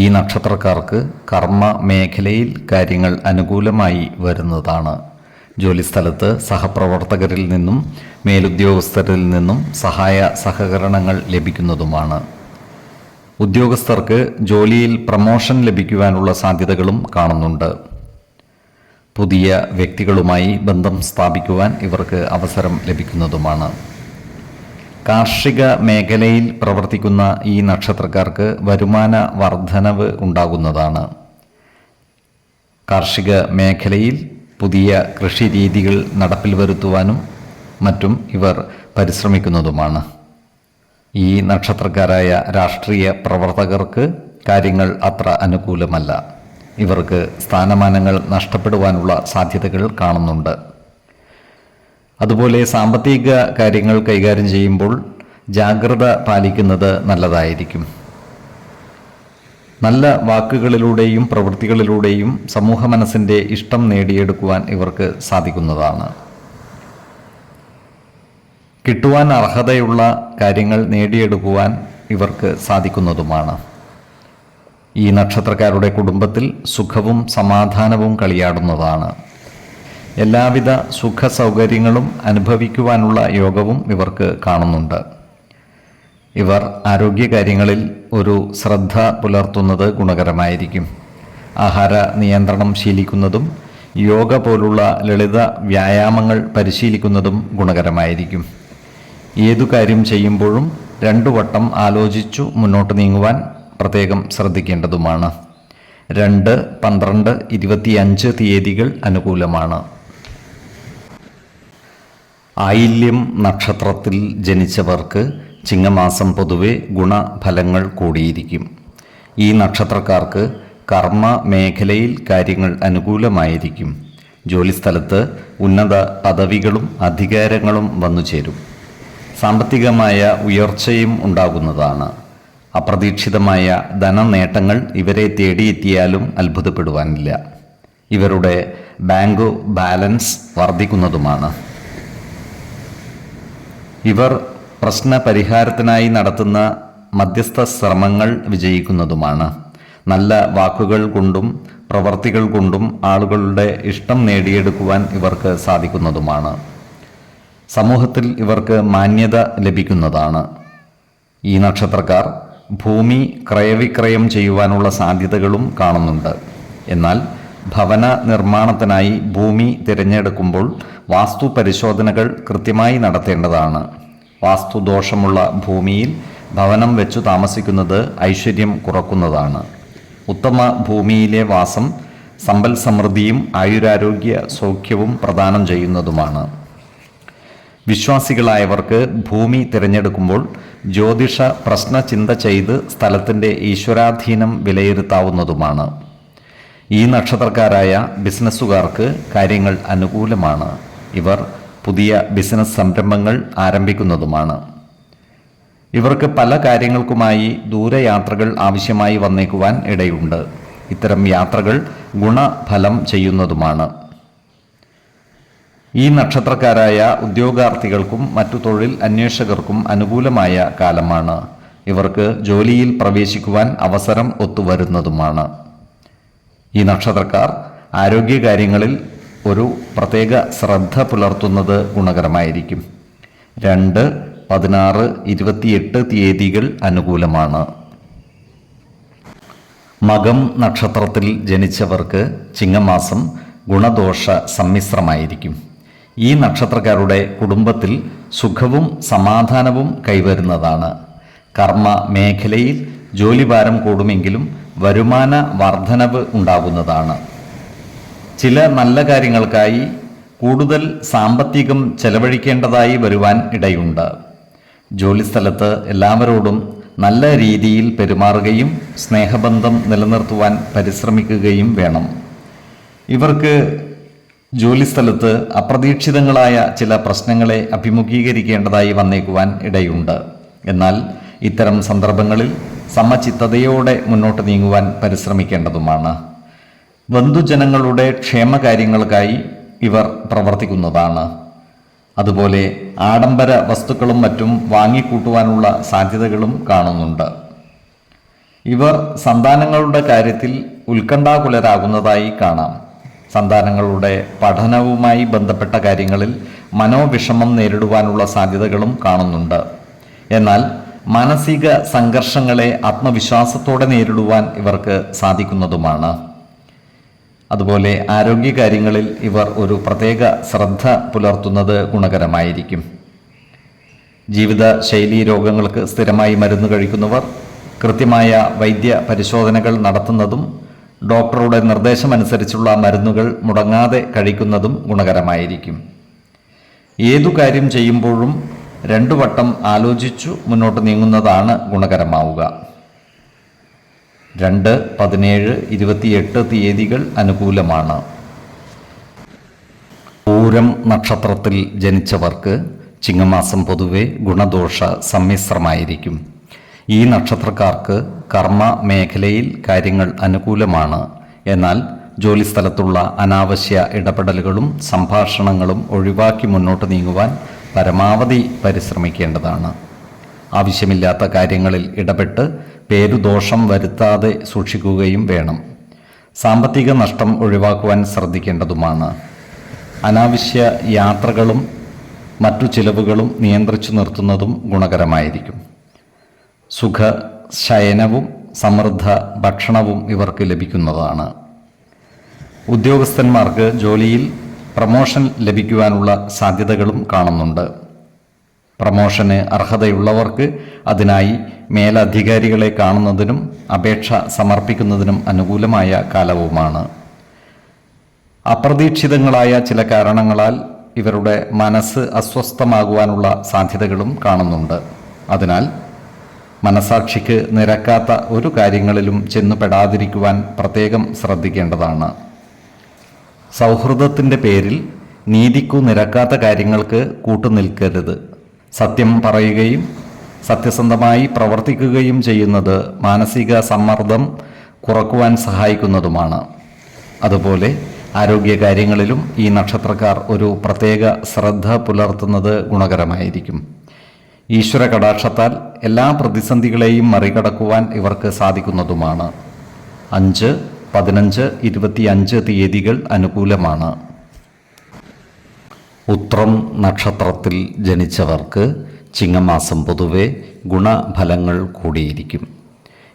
ഈ നക്ഷത്രക്കാർക്ക് കർമ്മ മേഖലയിൽ കാര്യങ്ങൾ അനുകൂലമായി വരുന്നതാണ്. ജോലിസ്ഥലത്ത് സഹപ്രവർത്തകരിൽ നിന്നും മേലുദ്യോഗസ്ഥരിൽ നിന്നും സഹായ സഹകരണങ്ങൾ ലഭിക്കുന്നതുമാണ്. ഉദ്യോഗസ്ഥർക്ക് ജോലിയിൽ പ്രമോഷൻ ലഭിക്കുവാനുള്ള സാധ്യതകളും കാണുന്നുണ്ട്. പുതിയ വ്യക്തികളുമായി ബന്ധം സ്ഥാപിക്കുവാൻ ഇവർക്ക് അവസരം ലഭിക്കുന്നതുമാണ്. കാർഷിക മേഖലയിൽ പ്രവർത്തിക്കുന്ന ഈ നക്ഷത്രക്കാർക്ക് വരുമാന വർധനവ് ഉണ്ടാകുന്നതാണ്. കാർഷിക മേഖലയിൽ പുതിയ കൃഷി രീതികൾ നടപ്പിൽ വരുത്തുവാനും മറ്റും ഇവർ പരിശ്രമിക്കുന്നതുമാണ്. ഈ നക്ഷത്രക്കാരായ രാഷ്ട്രീയ പ്രവർത്തകർക്ക് കാര്യങ്ങൾ അത്ര അനുകൂലമല്ല. ഇവർക്ക് സ്ഥാനമാനങ്ങൾ നഷ്ടപ്പെടുവാനുള്ള സാധ്യതകൾ കാണുന്നുണ്ട്. അതുപോലെ സാമ്പത്തിക കാര്യങ്ങൾ കൈകാര്യം ചെയ്യുമ്പോൾ ജാഗ്രത പാലിക്കുന്നത് നല്ലതായിരിക്കും. നല്ല വാക്കുകളിലൂടെയും പ്രവൃത്തികളിലൂടെയും സമൂഹ മനസ്സിൻ്റെ ഇഷ്ടം നേടിയെടുക്കുവാൻ ഇവർക്ക് സാധിക്കുന്നതാണ്. കിട്ടുവാൻ അർഹതയുള്ള കാര്യങ്ങൾ നേടിയെടുക്കുവാൻ ഇവർക്ക് സാധിക്കുന്നതുമാണ്. ഈ നക്ഷത്രക്കാരുടെ കുടുംബത്തിൽ സുഖവും സമാധാനവും കളിയാടുന്നതാണ്. എല്ലാവിധ സുഖ സൗകര്യങ്ങളും അനുഭവിക്കുവാനുള്ള യോഗവും ഇവർക്ക് കാണുന്നുണ്ട്. ഇവർ ആരോഗ്യകാര്യങ്ങളിൽ ഒരു ശ്രദ്ധ പുലർത്തുന്നത് ഗുണകരമായിരിക്കും. ആഹാര നിയന്ത്രണം ശീലിക്കുന്നതും യോഗ പോലുള്ള ലളിത വ്യായാമങ്ങൾ പരിശീലിക്കുന്നതും ഗുണകരമായിരിക്കും. ഏതു കാര്യം ചെയ്യുമ്പോഴും 2 വട്ടം ആലോചിച്ചു മുന്നോട്ട് നീങ്ങുവാൻ പ്രത്യേകം ശ്രദ്ധിക്കേണ്ടതുമാണ്. 2, 12, 25 തീയതികൾ അനുകൂലമാണ്. ആയില്യം നക്ഷത്രത്തിൽ ജനിച്ചവർക്ക് ചിങ്ങമാസം പൊതുവെ ഗുണഫലങ്ങൾ കൂടിയിരിക്കും. ഈ നക്ഷത്രക്കാർക്ക് കർമ്മ മേഖലയിൽ കാര്യങ്ങൾ അനുകൂലമായിരിക്കും. ജോലിസ്ഥലത്ത് ഉന്നത പദവികളും അധികാരങ്ങളും വന്നു ചേരും. സാമ്പത്തികമായ ഉയർച്ചയും ഉണ്ടാകുന്നതാണ്. അപ്രതീക്ഷിതമായ ധനനേട്ടങ്ങൾ ഇവരെ തേടിയെത്തിയാലും അത്ഭുതപ്പെടുവാനില്ല. ഇവരുടെ ബാങ്ക് ബാലൻസ് വർദ്ധിക്കുന്നതുമാണ്. ഇവർ പ്രശ്ന പരിഹാരത്തിനായി നടത്തുന്ന മധ്യസ്ഥ ശ്രമങ്ങൾ വിജയിക്കുന്നതുമാണ്. നല്ല വാക്കുകൾ കൊണ്ടും പ്രവർത്തികൾ കൊണ്ടും ആളുകളുടെ ഇഷ്ടം നേടിയെടുക്കുവാൻ ഇവർക്ക് സാധിക്കുന്നതുമാണ്. സമൂഹത്തിൽ ഇവർക്ക് മാന്യത ലഭിക്കുന്നതാണ്. ഈ നക്ഷത്രക്കാർ ഭൂമി ക്രയവിക്രയം ചെയ്യുവാനുള്ള സാധ്യതകളും കാണുന്നുണ്ട്. എന്നാൽ ഭവന നിർമ്മാണത്തിനായി ഭൂമി തിരഞ്ഞെടുക്കുമ്പോൾ വാസ്തു പരിശോധനകൾ കൃത്യമായി നടത്തേണ്ടതാണ്. വാസ്തുദോഷമുള്ള ഭൂമിയിൽ ഭവനം വെച്ചു താമസിക്കുന്നത് ഐശ്വര്യം കുറക്കുന്നതാണ്. ഉത്തമ ഭൂമിയിലെ വാസം സമ്പൽ സമൃദ്ധിയും ആയുരാരോഗ്യ സൗഖ്യവും പ്രദാനം ചെയ്യുന്നതുമാണ്. വിശ്വാസികളായവർക്ക് ഭൂമി തിരഞ്ഞെടുക്കുമ്പോൾ ജ്യോതിഷ പ്രശ്നചിന്ത ചെയ്ത് സ്ഥലത്തിൻ്റെ ഈശ്വരാധീനം വിലയിരുത്താവുന്നതുമാണ്. ഈ നക്ഷത്രക്കാരായ ബിസിനസ്സുകാർക്ക് കാര്യങ്ങൾ അനുകൂലമാണ്. ഇവർ പുതിയ ബിസിനസ് സംരംഭങ്ങൾ ആരംഭിക്കുന്നതുമാണ്. ഇവർക്ക് പല കാര്യങ്ങൾക്കുമായി ദൂരയാത്രകൾ ആവശ്യമായി വന്നേക്കുവാൻ ഇടയുണ്ട്. ഇത്തരം യാത്രകൾ ഗുണഫലം ചെയ്യുന്നതുമാണ്. ഈ നക്ഷത്രക്കാരായ ഉദ്യോഗാർത്ഥികൾക്കും മറ്റു തൊഴിൽ അന്വേഷകർക്കും അനുകൂലമായ കാലമാണ്. ഇവർക്ക് ജോലിയിൽ പ്രവേശിക്കുവാൻ അവസരം ഒത്തുവരുന്നതുമാണ്. ഈ നക്ഷത്രക്കാർ ആരോഗ്യകാര്യങ്ങളിൽ ഒരു പ്രത്യേക ശ്രദ്ധ പുലർത്തുന്നത് ഗുണകരമായിരിക്കും. 2, 16, 28 തീയതികൾ അനുകൂലമാണ്. മകം നക്ഷത്രത്തിൽ ജനിച്ചവർക്ക് ചിങ്ങമാസം ഗുണദോഷ സമ്മിശ്രമായിരിക്കും. ഈ നക്ഷത്രക്കാരുടെ കുടുംബത്തിൽ സുഖവും സമാധാനവും കൈവരുന്നതാണ്. കർമ്മ മേഖലയിൽ ജോലിഭാരം കൂടുമെങ്കിലും വരുമാന വർധനവ് ഉണ്ടാകുന്നതാണ്. ചില നല്ല കാര്യങ്ങൾക്കായി കൂടുതൽ സാമ്പത്തികം ചെലവഴിക്കേണ്ടതായി വരുവാൻ ഇടയുണ്ട്. ജോലിസ്ഥലത്ത് എല്ലാവരോടും നല്ല രീതിയിൽ പെരുമാറുകയും സ്നേഹബന്ധം നിലനിർത്തുവാൻ പരിശ്രമിക്കുകയും വേണം. ഇവർക്ക് ജോലിസ്ഥലത്ത് അപ്രതീക്ഷിതങ്ങളായ ചില പ്രശ്നങ്ങളെ അഭിമുഖീകരിക്കേണ്ടതായി വന്നേക്കുവാൻ ഇടയുണ്ട്. എന്നാൽ ഇത്തരം സന്ദർഭങ്ങളിൽ സമചിത്തതയോടെ മുന്നോട്ട് നീങ്ങുവാൻ പരിശ്രമിക്കേണ്ടതുമാണ്. ബന്ധുജനങ്ങളുടെ ക്ഷേമകാര്യങ്ങൾക്കായി ഇവർ പ്രവർത്തിക്കുന്നതാണ്. അതുപോലെ ആഡംബര വസ്തുക്കളും മറ്റും വാങ്ങിക്കൂട്ടുവാനുള്ള സാധ്യതകളും കാണുന്നുണ്ട്. ഇവർ സന്താനങ്ങളുടെ കാര്യത്തിൽ ഉത്കണ്ഠാകുലരാകുന്നതായി കാണാം. സന്താനങ്ങളുടെ പഠനവുമായി ബന്ധപ്പെട്ട കാര്യങ്ങളിൽ മനോവിഷമം നേരിടുവാനുള്ള സാധ്യതകളും കാണുന്നുണ്ട്. എന്നാൽ മാനസിക സംഘർഷങ്ങളെ ആത്മവിശ്വാസത്തോടെ നേരിടുവാൻ ഇവർക്ക് സാധിക്കുന്നതുമാണ്. അതുപോലെ ആരോഗ്യകാര്യങ്ങളിൽ ഇവർ ഒരു പ്രത്യേക ശ്രദ്ധ പുലർത്തുന്നത് ഗുണകരമായിരിക്കും. ജീവിതശൈലീ രോഗങ്ങൾക്ക് സ്ഥിരമായി മരുന്ന് കഴിക്കുന്നവർ കൃത്യമായ വൈദ്യ പരിശോധനകൾ നടത്തുന്നതും ഡോക്ടറുടെ നിർദ്ദേശമനുസരിച്ചുള്ള മരുന്നുകൾ മുടങ്ങാതെ കഴിക്കുന്നതും ഗുണകരമായിരിക്കും. ഏതു കാര്യം ചെയ്യുമ്പോഴും 2 വട്ടം ആലോചിച്ചു മുന്നോട്ട് നീങ്ങുന്നതാണ് ഗുണകരമാവുക. 2, 17, 28 തീയതികൾ അനുകൂലമാണ്. പൂരം നക്ഷത്രത്തിൽ ജനിച്ചവർക്ക് ചിങ്ങമാസം പൊതുവെ ഗുണദോഷ സമ്മിശ്രമായിരിക്കും. ഈ നക്ഷത്രക്കാർക്ക് കർമ്മ മേഖലയിൽ കാര്യങ്ങൾ അനുകൂലമാണ്. എന്നാൽ ജോലിസ്ഥലത്തുള്ള അനാവശ്യ ഇടപെടലുകളും സംഭാഷണങ്ങളും ഒഴിവാക്കി മുന്നോട്ട് നീങ്ങുവാൻ പരമാവധി പരിശ്രമിക്കേണ്ടതാണ്. ആവശ്യമില്ലാത്ത കാര്യങ്ങളിൽ ഇടപെട്ട് പേരുദോഷം വരുത്താതെ സൂക്ഷിക്കുകയും വേണം. സാമ്പത്തിക നഷ്ടം ഒഴിവാക്കുവാൻ ശ്രദ്ധിക്കേണ്ടതുമാണ്. അനാവശ്യ യാത്രകളും മറ്റു ചിലവുകളും നിയന്ത്രിച്ചു നിർത്തുന്നതും ഗുണകരമായിരിക്കും. സുഖശയനവും സമൃദ്ധ ഭക്ഷണവും ഇവർക്ക് ലഭിക്കുന്നതാണ്. ഉദ്യോഗസ്ഥന്മാർക്ക് ജോലിയിൽ പ്രമോഷൻ ലഭിക്കുവാനുള്ള സാധ്യതകളും കാണുന്നുണ്ട്. പ്രമോഷന് അർഹതയുള്ളവർക്ക് അതിനായി മേലധികാരികളെ കാണുന്നതിനും അപേക്ഷ സമർപ്പിക്കുന്നതിനും അനുകൂലമായ കാലവുമാണ്. അപ്രതീക്ഷിതങ്ങളായ ചില കാരണങ്ങളാൽ ഇവരുടെ മനസ്സ് അസ്വസ്ഥമാകുവാനുള്ള സാധ്യതകളും കാണുന്നുണ്ട്. അതിനാൽ മനസാക്ഷിക്ക് നിരക്കാത്ത ഒരു കാര്യങ്ങളിലും ചെന്നുപെടാതിരിക്കുവാൻ പ്രത്യേകം ശ്രദ്ധിക്കേണ്ടതാണ്. സൗഹൃദത്തിൻ്റെ പേരിൽ നീതിക്കു നിരക്കാത്ത കാര്യങ്ങൾക്ക് കൂട്ടുനിൽക്കരുത്. സത്യം പറയുകയും സത്യസന്ധമായി പ്രവർത്തിക്കുകയും ചെയ്യുന്നത് മാനസിക സമ്മർദ്ദം കുറക്കുവാൻ സഹായിക്കുന്നതുമാണ്. അതുപോലെ ആരോഗ്യകാര്യങ്ങളിലും ഈ നക്ഷത്രക്കാർ ഒരു പ്രത്യേക ശ്രദ്ധ പുലർത്തുന്നത് ഗുണകരമായിരിക്കും. ഈശ്വര കടാക്ഷത്താൽ എല്ലാ പ്രതിസന്ധികളെയും മറികടക്കുവാൻ ഇവർക്ക് സാധിക്കുന്നതുമാണ്. 5, 15, 25 തീയതികൾ അനുകൂലമാണ്. ഉത്രം നക്ഷത്രത്തിൽ ജനിച്ചവർക്ക് ചിങ്ങമാസം പൊതുവെ ഗുണഫലങ്ങൾ കൂടിയിരിക്കും.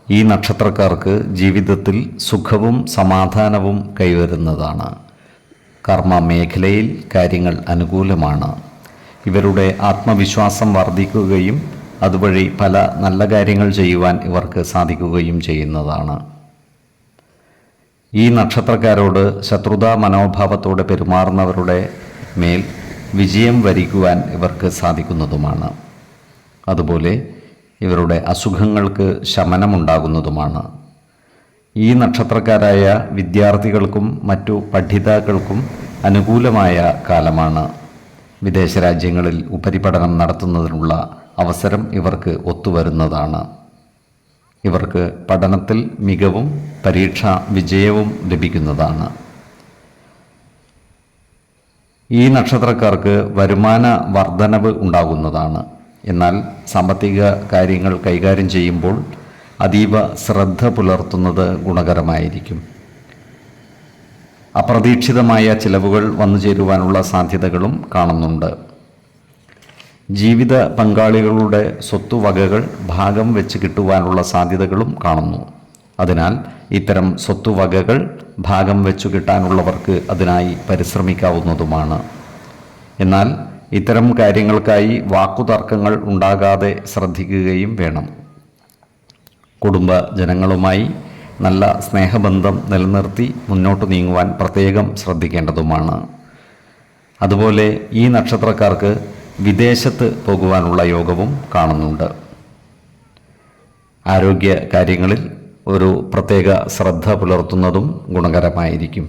ഈ നക്ഷത്രക്കാർക്ക് ജീവിതത്തിൽ സുഖവും സമാധാനവും കൈവരുന്നതാണ്. കർമ്മ മേഖലയിൽ കാര്യങ്ങൾ അനുകൂലമാണ്. ഇവരുടെ ആത്മവിശ്വാസം വർദ്ധിക്കുകയും അതുവഴി പല നല്ല കാര്യങ്ങൾ ചെയ്യുവാൻ ഇവർക്ക് സാധിക്കുകയും ചെയ്യുന്നതാണ്. ഈ നക്ഷത്രക്കാരോട് ശത്രുതാ മനോഭാവത്തോടെ പെരുമാറുന്നവരുടെ മേൽ വിജയം വരിക്കുവാൻ ഇവർക്ക് സാധിക്കുന്നതുമാണ്. അതുപോലെ ഇവരുടെ അസുഖങ്ങൾക്ക് ശമനമുണ്ടാകുന്നതുമാണ്. ഈ നക്ഷത്രക്കാരായ വിദ്യാർത്ഥികൾക്കും മറ്റു പഠിതാക്കൾക്കും അനുകൂലമായ കാലമാണ്. വിദേശ രാജ്യങ്ങളിൽ ഉപരിപഠനം നടത്തുന്നതിനുള്ള അവസരം ഇവർക്ക് ഒത്തുവരുന്നതാണ്. ഇവർക്ക് പഠനത്തിൽ മികവും പരീക്ഷാ വിജയവും ലഭിക്കുന്നതാണ്. ഈ നക്ഷത്രക്കാർക്ക് വരുമാന വർധനവ് ഉണ്ടാകുന്നതാണ്. എന്നാൽ സാമ്പത്തിക കാര്യങ്ങൾ കൈകാര്യം ചെയ്യുമ്പോൾ അതീവ ശ്രദ്ധ പുലർത്തുന്നത് ഗുണകരമായിരിക്കും. അപ്രതീക്ഷിതമായ ചിലവുകൾ വന്നു ചേരുവാനുള്ള സാധ്യതകളും കാണുന്നുണ്ട്. ജീവിത പങ്കാളികളുടെ സ്വത്തുവകകൾ ഭാഗം വെച്ച് കിട്ടുവാനുള്ള സാധ്യതകളും കാണുന്നു. അതിനാൽ ഇത്തരം സ്വത്തുവകകൾ ഭാഗം വെച്ചു കിട്ടാനുള്ളവർക്ക് അതിനായി പരിശ്രമിക്കാവുന്നതുമാണ്. എന്നാൽ ഇത്തരം കാര്യങ്ങൾക്കായി വാക്കുതർക്കങ്ങൾ ഉണ്ടാകാതെ ശ്രദ്ധിക്കുകയും വേണം. കുടുംബ ജനങ്ങളുമായി നല്ല സ്നേഹബന്ധം നിലനിർത്തി മുന്നോട്ട് നീങ്ങുവാൻ പ്രത്യേകം ശ്രദ്ധിക്കേണ്ടതുമാണ്. അതുപോലെ ഈ നക്ഷത്രക്കാർക്ക് വിദേശത്ത് പോകുവാനുള്ള യോഗവും കാണുന്നുണ്ട്. ആരോഗ്യ കാര്യങ്ങളിൽ ഒരു പ്രത്യേക ശ്രദ്ധ പുലർത്തുന്നതും ഗുണകരമായിരിക്കും.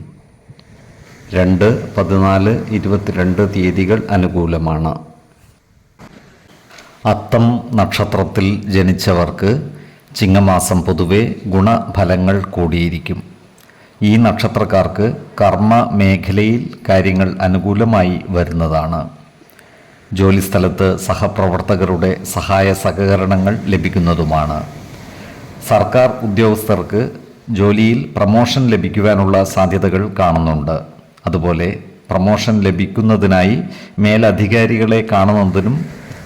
2, 14, 22 തീയതികൾ അനുകൂലമാണ്. അത്തം നക്ഷത്രത്തിൽ ജനിച്ചവർക്ക് ചിങ്ങമാസം പൊതുവെ ഗുണഫലങ്ങൾ കൂടിയിരിക്കും. ഈ നക്ഷത്രക്കാർക്ക് കർമ്മ മേഖലയിൽ കാര്യങ്ങൾ അനുകൂലമായി വരുന്നതാണ്. ജോലിസ്ഥലത്ത് സഹപ്രവർത്തകരുടെ സഹായ സഹകരണങ്ങൾ ലഭിക്കുന്നതുമാണ്. സർക്കാർ ഉദ്യോഗസ്ഥർക്ക് ജോലിയിൽ പ്രമോഷൻ ലഭിക്കുവാനുള്ള സാധ്യതകൾ കാണുന്നുണ്ട്. അതുപോലെ പ്രമോഷൻ ലഭിക്കുന്നതിനായി മേലധികാരികളെ കാണുന്നതിനും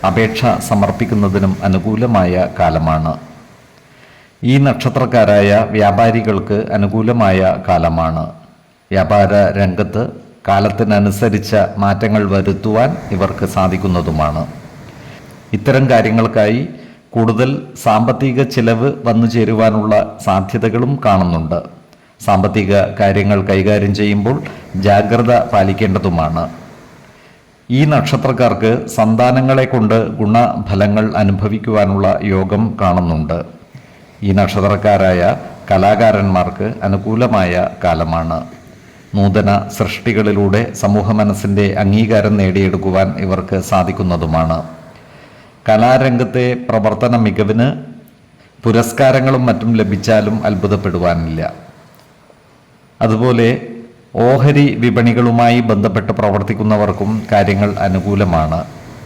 അപേക്ഷ സമർപ്പിക്കുന്നതിനും അനുകൂലമായ കാലമാണ്. ഈ നക്ഷത്രക്കാരായ വ്യാപാരികൾക്ക് അനുകൂലമായ കാലമാണ്. വ്യാപാര രംഗത്ത് കാലത്തിനനുസരിച്ച മാറ്റങ്ങൾ വരുത്തുവാൻ ഇവർക്ക് സാധിക്കുന്നതുമാണ്. ഇത്തരം കാര്യങ്ങൾക്കായി കൂടുതൽ സാമ്പത്തിക ചിലവ് വന്നു ചേരുവാനുള്ള സാധ്യതകളും കാണുന്നുണ്ട്. സാമ്പത്തിക കാര്യങ്ങൾ കൈകാര്യം ചെയ്യുമ്പോൾ ജാഗ്രത പാലിക്കേണ്ടതുമാണ്. ഈ നക്ഷത്രക്കാർക്ക് സന്താനങ്ങളെ കൊണ്ട് ഗുണഫലങ്ങൾ അനുഭവിക്കുവാനുള്ള യോഗം കാണുന്നുണ്ട്. ഈ നക്ഷത്രക്കാരായ കലാകാരന്മാർക്ക് അനുകൂലമായ കാലമാണ്. നൂതന സൃഷ്ടികളിലൂടെ സമൂഹ മനസ്സിൻ്റെ അംഗീകാരം നേടിയെടുക്കുവാൻ ഇവർക്ക് സാധിക്കുന്നതുമാണ്. കലാരംഗത്തെ പ്രവർത്തന മികവിന് പുരസ്കാരങ്ങളും മറ്റും ലഭിച്ചാലും അത്ഭുതപ്പെടുവാനില്ല. അതുപോലെ ഓഹരി വിപണികളുമായി ബന്ധപ്പെട്ട് പ്രവർത്തിക്കുന്നവർക്കും കാര്യങ്ങൾ അനുകൂലമാണ്.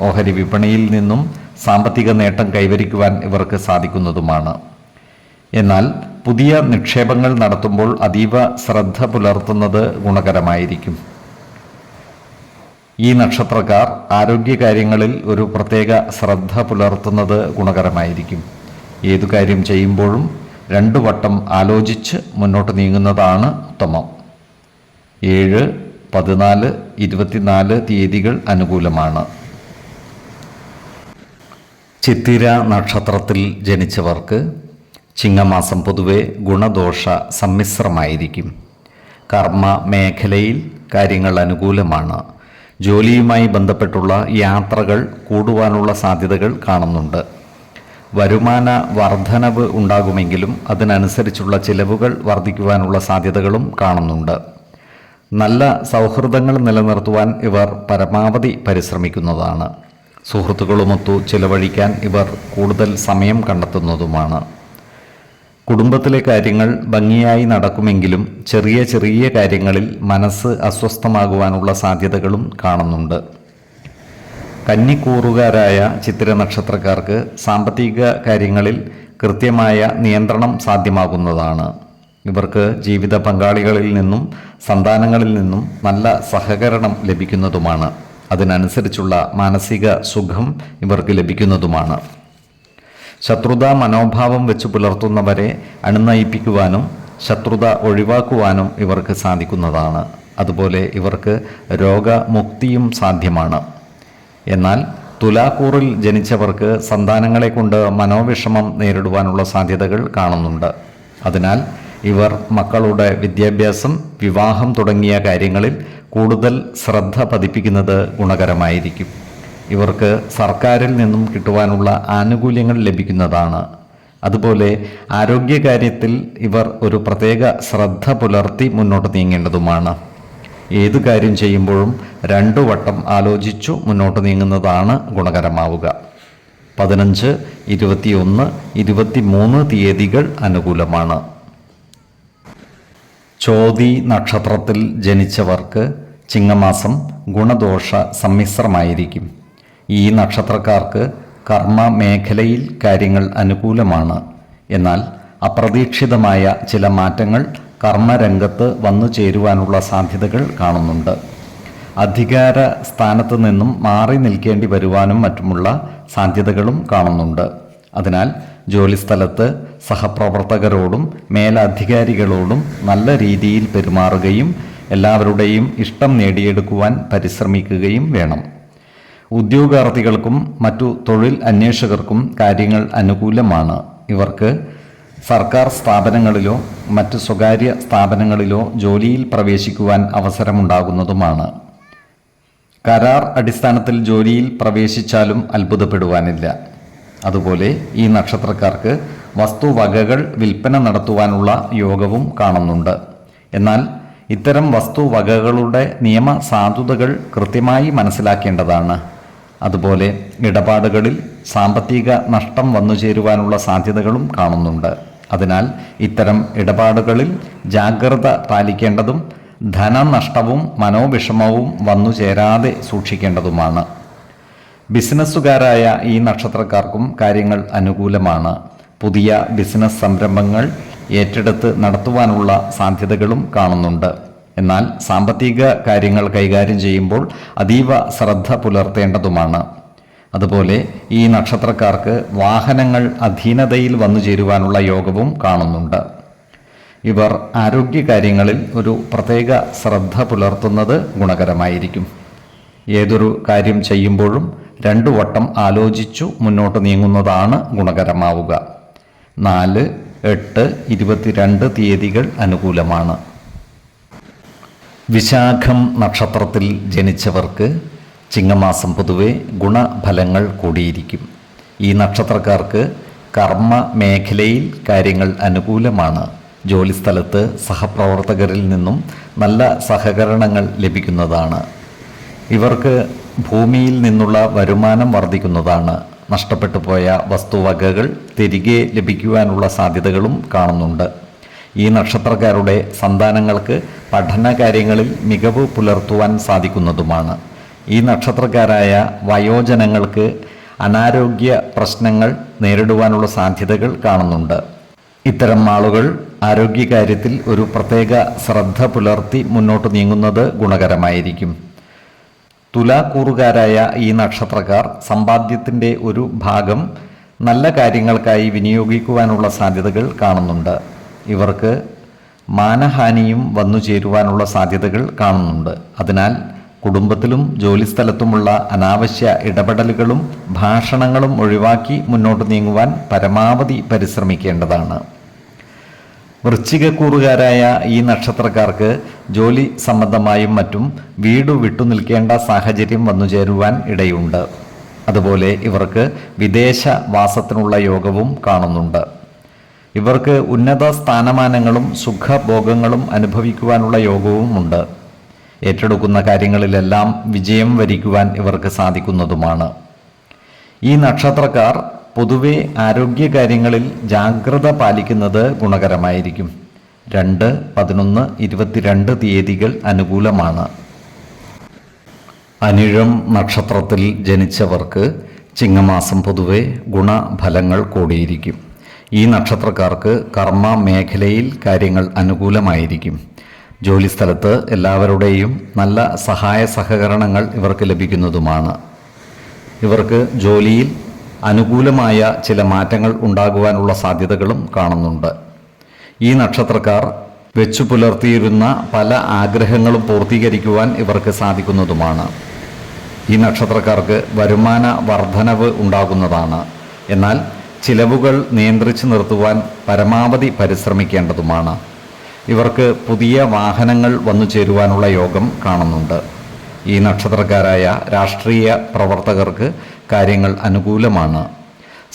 ഓഹരി വിപണിയിൽ നിന്നും സാമ്പത്തിക നേട്ടം കൈവരിക്കുവാൻ ഇവർക്ക് സാധിക്കുന്നതുമാണ്. എന്നാൽ പുതിയ നിക്ഷേപങ്ങൾ നടത്തുമ്പോൾ അതീവ ശ്രദ്ധ പുലർത്തുന്നത് ഗുണകരമായിരിക്കും. ഈ നക്ഷത്രക്കാർ ആരോഗ്യകാര്യങ്ങളിൽ ഒരു പ്രത്യേക ശ്രദ്ധ പുലർത്തുന്നത് ഗുണകരമായിരിക്കും. ഏതു കാര്യം ചെയ്യുമ്പോഴും 2 വട്ടം ആലോചിച്ച് മുന്നോട്ട് നീങ്ങുന്നതാണ് ഉത്തമം. 7, 14, 24 തീയതികൾ അനുകൂലമാണ്. ചിത്തിര നക്ഷത്രത്തിൽ ജനിച്ചവർക്ക് ചിങ്ങമാസം പൊതുവെ ഗുണദോഷ സമ്മിശ്രമായിരിക്കും. കർമ്മ മേഖലയിൽ കാര്യങ്ങൾ അനുകൂലമാണ്. ജോലിയുമായി ബന്ധപ്പെട്ടുള്ള യാത്രകൾ കൂടുവാനുള്ള സാധ്യതകൾ കാണുന്നുണ്ട്. വരുമാന വർധനവ് ഉണ്ടാകുമെങ്കിലും അതിനനുസരിച്ചുള്ള ചിലവുകൾ വർദ്ധിക്കുവാനുള്ള സാധ്യതകളും കാണുന്നുണ്ട്. നല്ല സൗഹൃദങ്ങൾ നിലനിർത്തുവാൻ ഇവർ പരമാവധി പരിശ്രമിക്കുന്നതാണ്. സുഹൃത്തുക്കളുമൊത്തു ചിലവഴിക്കാൻ ഇവർ കൂടുതൽ സമയം കണ്ടെത്തുന്നതുമാണ്. കുടുംബത്തിലെ കാര്യങ്ങൾ ഭംഗിയായി നടക്കുമെങ്കിലും ചെറിയ ചെറിയ കാര്യങ്ങളിൽ മനസ്സ് അസ്വസ്ഥമാകുവാനുള്ള സാധ്യതകളും കാണുന്നുണ്ട്. കന്നിക്കൂറുകാരായ ചിത്തിര നക്ഷത്രക്കാർക്ക് സാമ്പത്തിക കാര്യങ്ങളിൽ കൃത്യമായ നിയന്ത്രണം സാധ്യമാകുന്നതാണ്. ഇവർക്ക് ജീവിത പങ്കാളികളിൽ നിന്നും സന്താനങ്ങളിൽ നിന്നും നല്ല സഹകരണം ലഭിക്കുന്നതുമാണ്. അതിനനുസരിച്ചുള്ള മാനസിക സുഖം ഇവർക്ക് ലഭിക്കുന്നതുമാണ്. ശത്രുതാ മനോഭാവം വെച്ച് പുലർത്തുന്നവരെ അണുനയിപ്പിക്കുവാനും ശത്രുത ഒഴിവാക്കുവാനും ഇവർക്ക് സാധിക്കുന്നതാണ്. അതുപോലെ ഇവർക്ക് രോഗമുക്തിയും സാധ്യമാണ്. എന്നാൽ തുലാക്കൂറിൽ ജനിച്ചവർക്ക് സന്താനങ്ങളെ കൊണ്ട് മനോവിഷമം നേരിടുവാനുള്ള സാധ്യതകൾ കാണുന്നുണ്ട്. അതിനാൽ ഇവർ മക്കളുടെ വിദ്യാഭ്യാസം, വിവാഹം തുടങ്ങിയ കാര്യങ്ങളിൽ കൂടുതൽ ശ്രദ്ധ പതിപ്പിക്കുന്നത് ഗുണകരമായിരിക്കും. ഇവർക്ക് സർക്കാരിൽ നിന്നും കിട്ടുവാനുള്ള ആനുകൂല്യങ്ങൾ ലഭിക്കുന്നതാണ്. അതുപോലെ ആരോഗ്യകാര്യത്തിൽ ഇവർ ഒരു പ്രത്യേക ശ്രദ്ധ പുലർത്തി മുന്നോട്ട് നീങ്ങേണ്ടതുമാണ്. ഏതു കാര്യം ചെയ്യുമ്പോഴും 2 വട്ടം ആലോചിച്ചു മുന്നോട്ട് നീങ്ങുന്നതാണ് ഗുണകരമാവുക. 15, 21, 23 തീയതികൾ അനുകൂലമാണ്. ചോതി നക്ഷത്രത്തിൽ ജനിച്ചവർക്ക് ചിങ്ങമാസം ഗുണദോഷ സമ്മിശ്രമായിരിക്കും. ഈ നക്ഷത്രക്കാർക്ക് കർമ്മ മേഖലയിൽ കാര്യങ്ങൾ അനുകൂലമാണ്. എന്നാൽ അപ്രതീക്ഷിതമായ ചില മാറ്റങ്ങൾ കർമ്മരംഗത്ത് വന്നു ചേരുവാനുള്ള സാധ്യതകൾ കാണുന്നുണ്ട്. അധികാര സ്ഥാനത്ത് നിന്നും മാറി നിൽക്കേണ്ടി വരുവാനും മറ്റുമുള്ള സാധ്യതകളും കാണുന്നുണ്ട്. അതിനാൽ ജോലിസ്ഥലത്ത് സഹപ്രവർത്തകരോടും മേലധികാരികളോടും നല്ല രീതിയിൽ പെരുമാറുകയും എല്ലാവരുടെയും ഇഷ്ടം നേടിയെടുക്കുവാൻ പരിശ്രമിക്കുകയും വേണം. ഉദ്യോഗാർത്ഥികൾക്കും മറ്റു തൊഴിൽ അന്വേഷകർക്കും കാര്യങ്ങൾ അനുകൂലമാണ്. ഇവർക്ക് സർക്കാർ സ്ഥാപനങ്ങളിലോ മറ്റ് സ്വകാര്യ സ്ഥാപനങ്ങളിലോ ജോലിയിൽ പ്രവേശിക്കുവാൻ അവസരമുണ്ടാകുന്നതുമാണ്. കരാർ അടിസ്ഥാനത്തിൽ ജോലിയിൽ പ്രവേശിച്ചാലും അത്ഭുതപ്പെടുവാനില്ല. അതുപോലെ ഈ നക്ഷത്രക്കാർക്ക് വസ്തുവകകൾ വിൽപ്പന നടത്തുവാനുള്ള യോഗവും കാണുന്നുണ്ട്. എന്നാൽ ഇത്തരം വസ്തുവകകളുടെ നിയമ സാധുതകൾ കൃത്യമായി മനസ്സിലാക്കേണ്ടതാണ്. അതുപോലെ ഇടപാടുകളിൽ സാമ്പത്തിക നഷ്ടം വന്നു ചേരുവാനുള്ള സാധ്യതകളും കാണുന്നുണ്ട്. അതിനാൽ ഇത്തരം ഇടപാടുകളിൽ ജാഗ്രത പാലിക്കേണ്ടതും ധനനഷ്ടവും മനോവിഷമവും വന്നു ചേരാതെ സൂക്ഷിക്കേണ്ടതുമാണ്. ബിസിനസ്സുകാരായ ഈ നക്ഷത്രക്കാർക്കും കാര്യങ്ങൾ അനുകൂലമാണ്. പുതിയ ബിസിനസ് സംരംഭങ്ങൾ ഏറ്റെടുത്ത് നടത്തുവാനുള്ള സാധ്യതകളും കാണുന്നുണ്ട്. എന്നാൽ സാമ്പത്തിക കാര്യങ്ങൾ കൈകാര്യം ചെയ്യുമ്പോൾ അതീവ ശ്രദ്ധ പുലർത്തേണ്ടതുമാണ്. അതുപോലെ ഈ നക്ഷത്രക്കാർക്ക് വാഹനങ്ങൾ അധീനതയിൽ വന്നു ചേരുവാനുള്ള യോഗവും കാണുന്നുണ്ട്. ഇവർ ആരോഗ്യകാര്യങ്ങളിൽ ഒരു പ്രത്യേക ശ്രദ്ധ പുലർത്തുന്നത് ഗുണകരമായിരിക്കും. ഏതൊരു കാര്യം ചെയ്യുമ്പോഴും 2 വട്ടം ആലോചിച്ചു മുന്നോട്ട് നീങ്ങുന്നതാണ് ഗുണകരമാവുക. 4, 8, 22 തീയതികൾ അനുകൂലമാണ്. വിശാഖം നക്ഷത്രത്തിൽ ജനിച്ചവർക്ക് ചിങ്ങമാസം പൊതുവെ ഗുണഫലങ്ങൾ കൂടിയിരിക്കും. ഈ നക്ഷത്രക്കാർക്ക് കർമ്മ മേഖലയിൽ കാര്യങ്ങൾ അനുകൂലമാണ്. ജോലിസ്ഥലത്ത് സഹപ്രവർത്തകരിൽ നിന്നും നല്ല സഹകരണങ്ങൾ ലഭിക്കുന്നതാണ്. ഇവർക്ക് ഭൂമിയിൽ നിന്നുള്ള വരുമാനം വർദ്ധിക്കുന്നതാണ്. നഷ്ടപ്പെട്ടു പോയ വസ്തുവകകൾ തിരികെ ലഭിക്കുവാനുള്ള സാധ്യതകളും കാണുന്നുണ്ട്. ഈ നക്ഷത്രക്കാരുടെ സന്താനങ്ങൾക്ക് പഠന കാര്യങ്ങളിൽ മികവ് പുലർത്തുവാൻ സാധിക്കുന്നതുമാണ്. ഈ നക്ഷത്രക്കാരായ വയോജനങ്ങൾക്ക് അനാരോഗ്യ പ്രശ്നങ്ങൾ നേരിടുവാനുള്ള സാധ്യതകൾ കാണുന്നുണ്ട്. ഇത്തരം ആളുകൾ ആരോഗ്യകാര്യത്തിൽ ഒരു പ്രത്യേക ശ്രദ്ധ പുലർത്തി മുന്നോട്ട് നീങ്ങുന്നത് ഗുണകരമായിരിക്കും. തുലാക്കൂറുകാരായ ഈ നക്ഷത്രക്കാർ സമ്പാദ്യത്തിൻ്റെ ഒരു ഭാഗം നല്ല കാര്യങ്ങൾക്കായി വിനിയോഗിക്കുവാനുള്ള സാധ്യതകൾ കാണുന്നുണ്ട്. ഇവർക്ക് മാനഹാനിയും വന്നു ചേരുവാനുള്ള സാധ്യതകൾ കാണുന്നുണ്ട്. അതിനാൽ കുടുംബത്തിലും ജോലിസ്ഥലത്തുമുള്ള അനാവശ്യ ഇടപെടലുകളും ഭാഷണങ്ങളും ഒഴിവാക്കി മുന്നോട്ട് നീങ്ങുവാൻ പരമാവധി പരിശ്രമിക്കേണ്ടതാണ്. വൃശ്ചികക്കൂറുകാരായ ഈ നക്ഷത്രക്കാർക്ക് ജോലി സംബന്ധമായും മറ്റും വീട് വിട്ടുനിൽക്കേണ്ട സാഹചര്യം വന്നു ചേരുവാൻ ഇടയുണ്ട്. അതുപോലെ ഇവർക്ക് വിദേശവാസത്തിനുള്ള യോഗവും കാണുന്നുണ്ട്. ഇവർക്ക് ഉന്നത സ്ഥാനമാനങ്ങളും സുഖഭോഗങ്ങളും അനുഭവിക്കുവാനുള്ള യോഗവുമുണ്ട്. ഏറ്റെടുക്കുന്ന കാര്യങ്ങളിലെല്ലാം വിജയം വരിക്കുവാൻ ഇവർക്ക് സാധിക്കുന്നതുമാണ്. ഈ നക്ഷത്രക്കാർ പൊതുവെ ആരോഗ്യകാര്യങ്ങളിൽ ജാഗ്രത പാലിക്കുന്നത് ഗുണകരമായിരിക്കും. 2, 11, 22 തീയതികൾ അനുകൂലമാണ്. അനിഴം നക്ഷത്രത്തിൽ ജനിച്ചവർക്ക് ചിങ്ങമാസം പൊതുവെ ഗുണഫലങ്ങൾ കൂടിയിരിക്കും. ഈ നക്ഷത്രക്കാർക്ക് കർമ്മ മേഖലയിൽ കാര്യങ്ങൾ അനുകൂലമായിരിക്കും. ജോലിസ്ഥലത്ത് എല്ലാവരുടെയും നല്ല സഹായ സഹകരണങ്ങൾ ഇവർക്ക് ലഭിക്കുന്നതുമാണ്. ഇവർക്ക് ജോലിയിൽ അനുകൂലമായ ചില മാറ്റങ്ങൾ ഉണ്ടാകുവാനുള്ള സാധ്യതകളും കാണുന്നുണ്ട്. ഈ നക്ഷത്രക്കാർ വെച്ചു പുലർത്തിയിരുന്ന പല ആഗ്രഹങ്ങളും പൂർത്തീകരിക്കുവാൻ ഇവർക്ക് സാധിക്കുന്നതുമാണ്. ഈ നക്ഷത്രക്കാർക്ക് വരുമാന വർധനവ് ഉണ്ടാകുന്നതാണ്. എന്നാൽ ചിലവുകൾ നിയന്ത്രിച്ചു നിർത്തുവാൻ പരമാവധി പരിശ്രമിക്കേണ്ടതുമാണ്. ഇവർക്ക് പുതിയ വാഹനങ്ങൾ വന്നു ചേരുവാനുള്ള യോഗം കാണുന്നുണ്ട്. ഈ നക്ഷത്രക്കാരായ രാഷ്ട്രീയ പ്രവർത്തകർക്ക് കാര്യങ്ങൾ അനുകൂലമാണ്.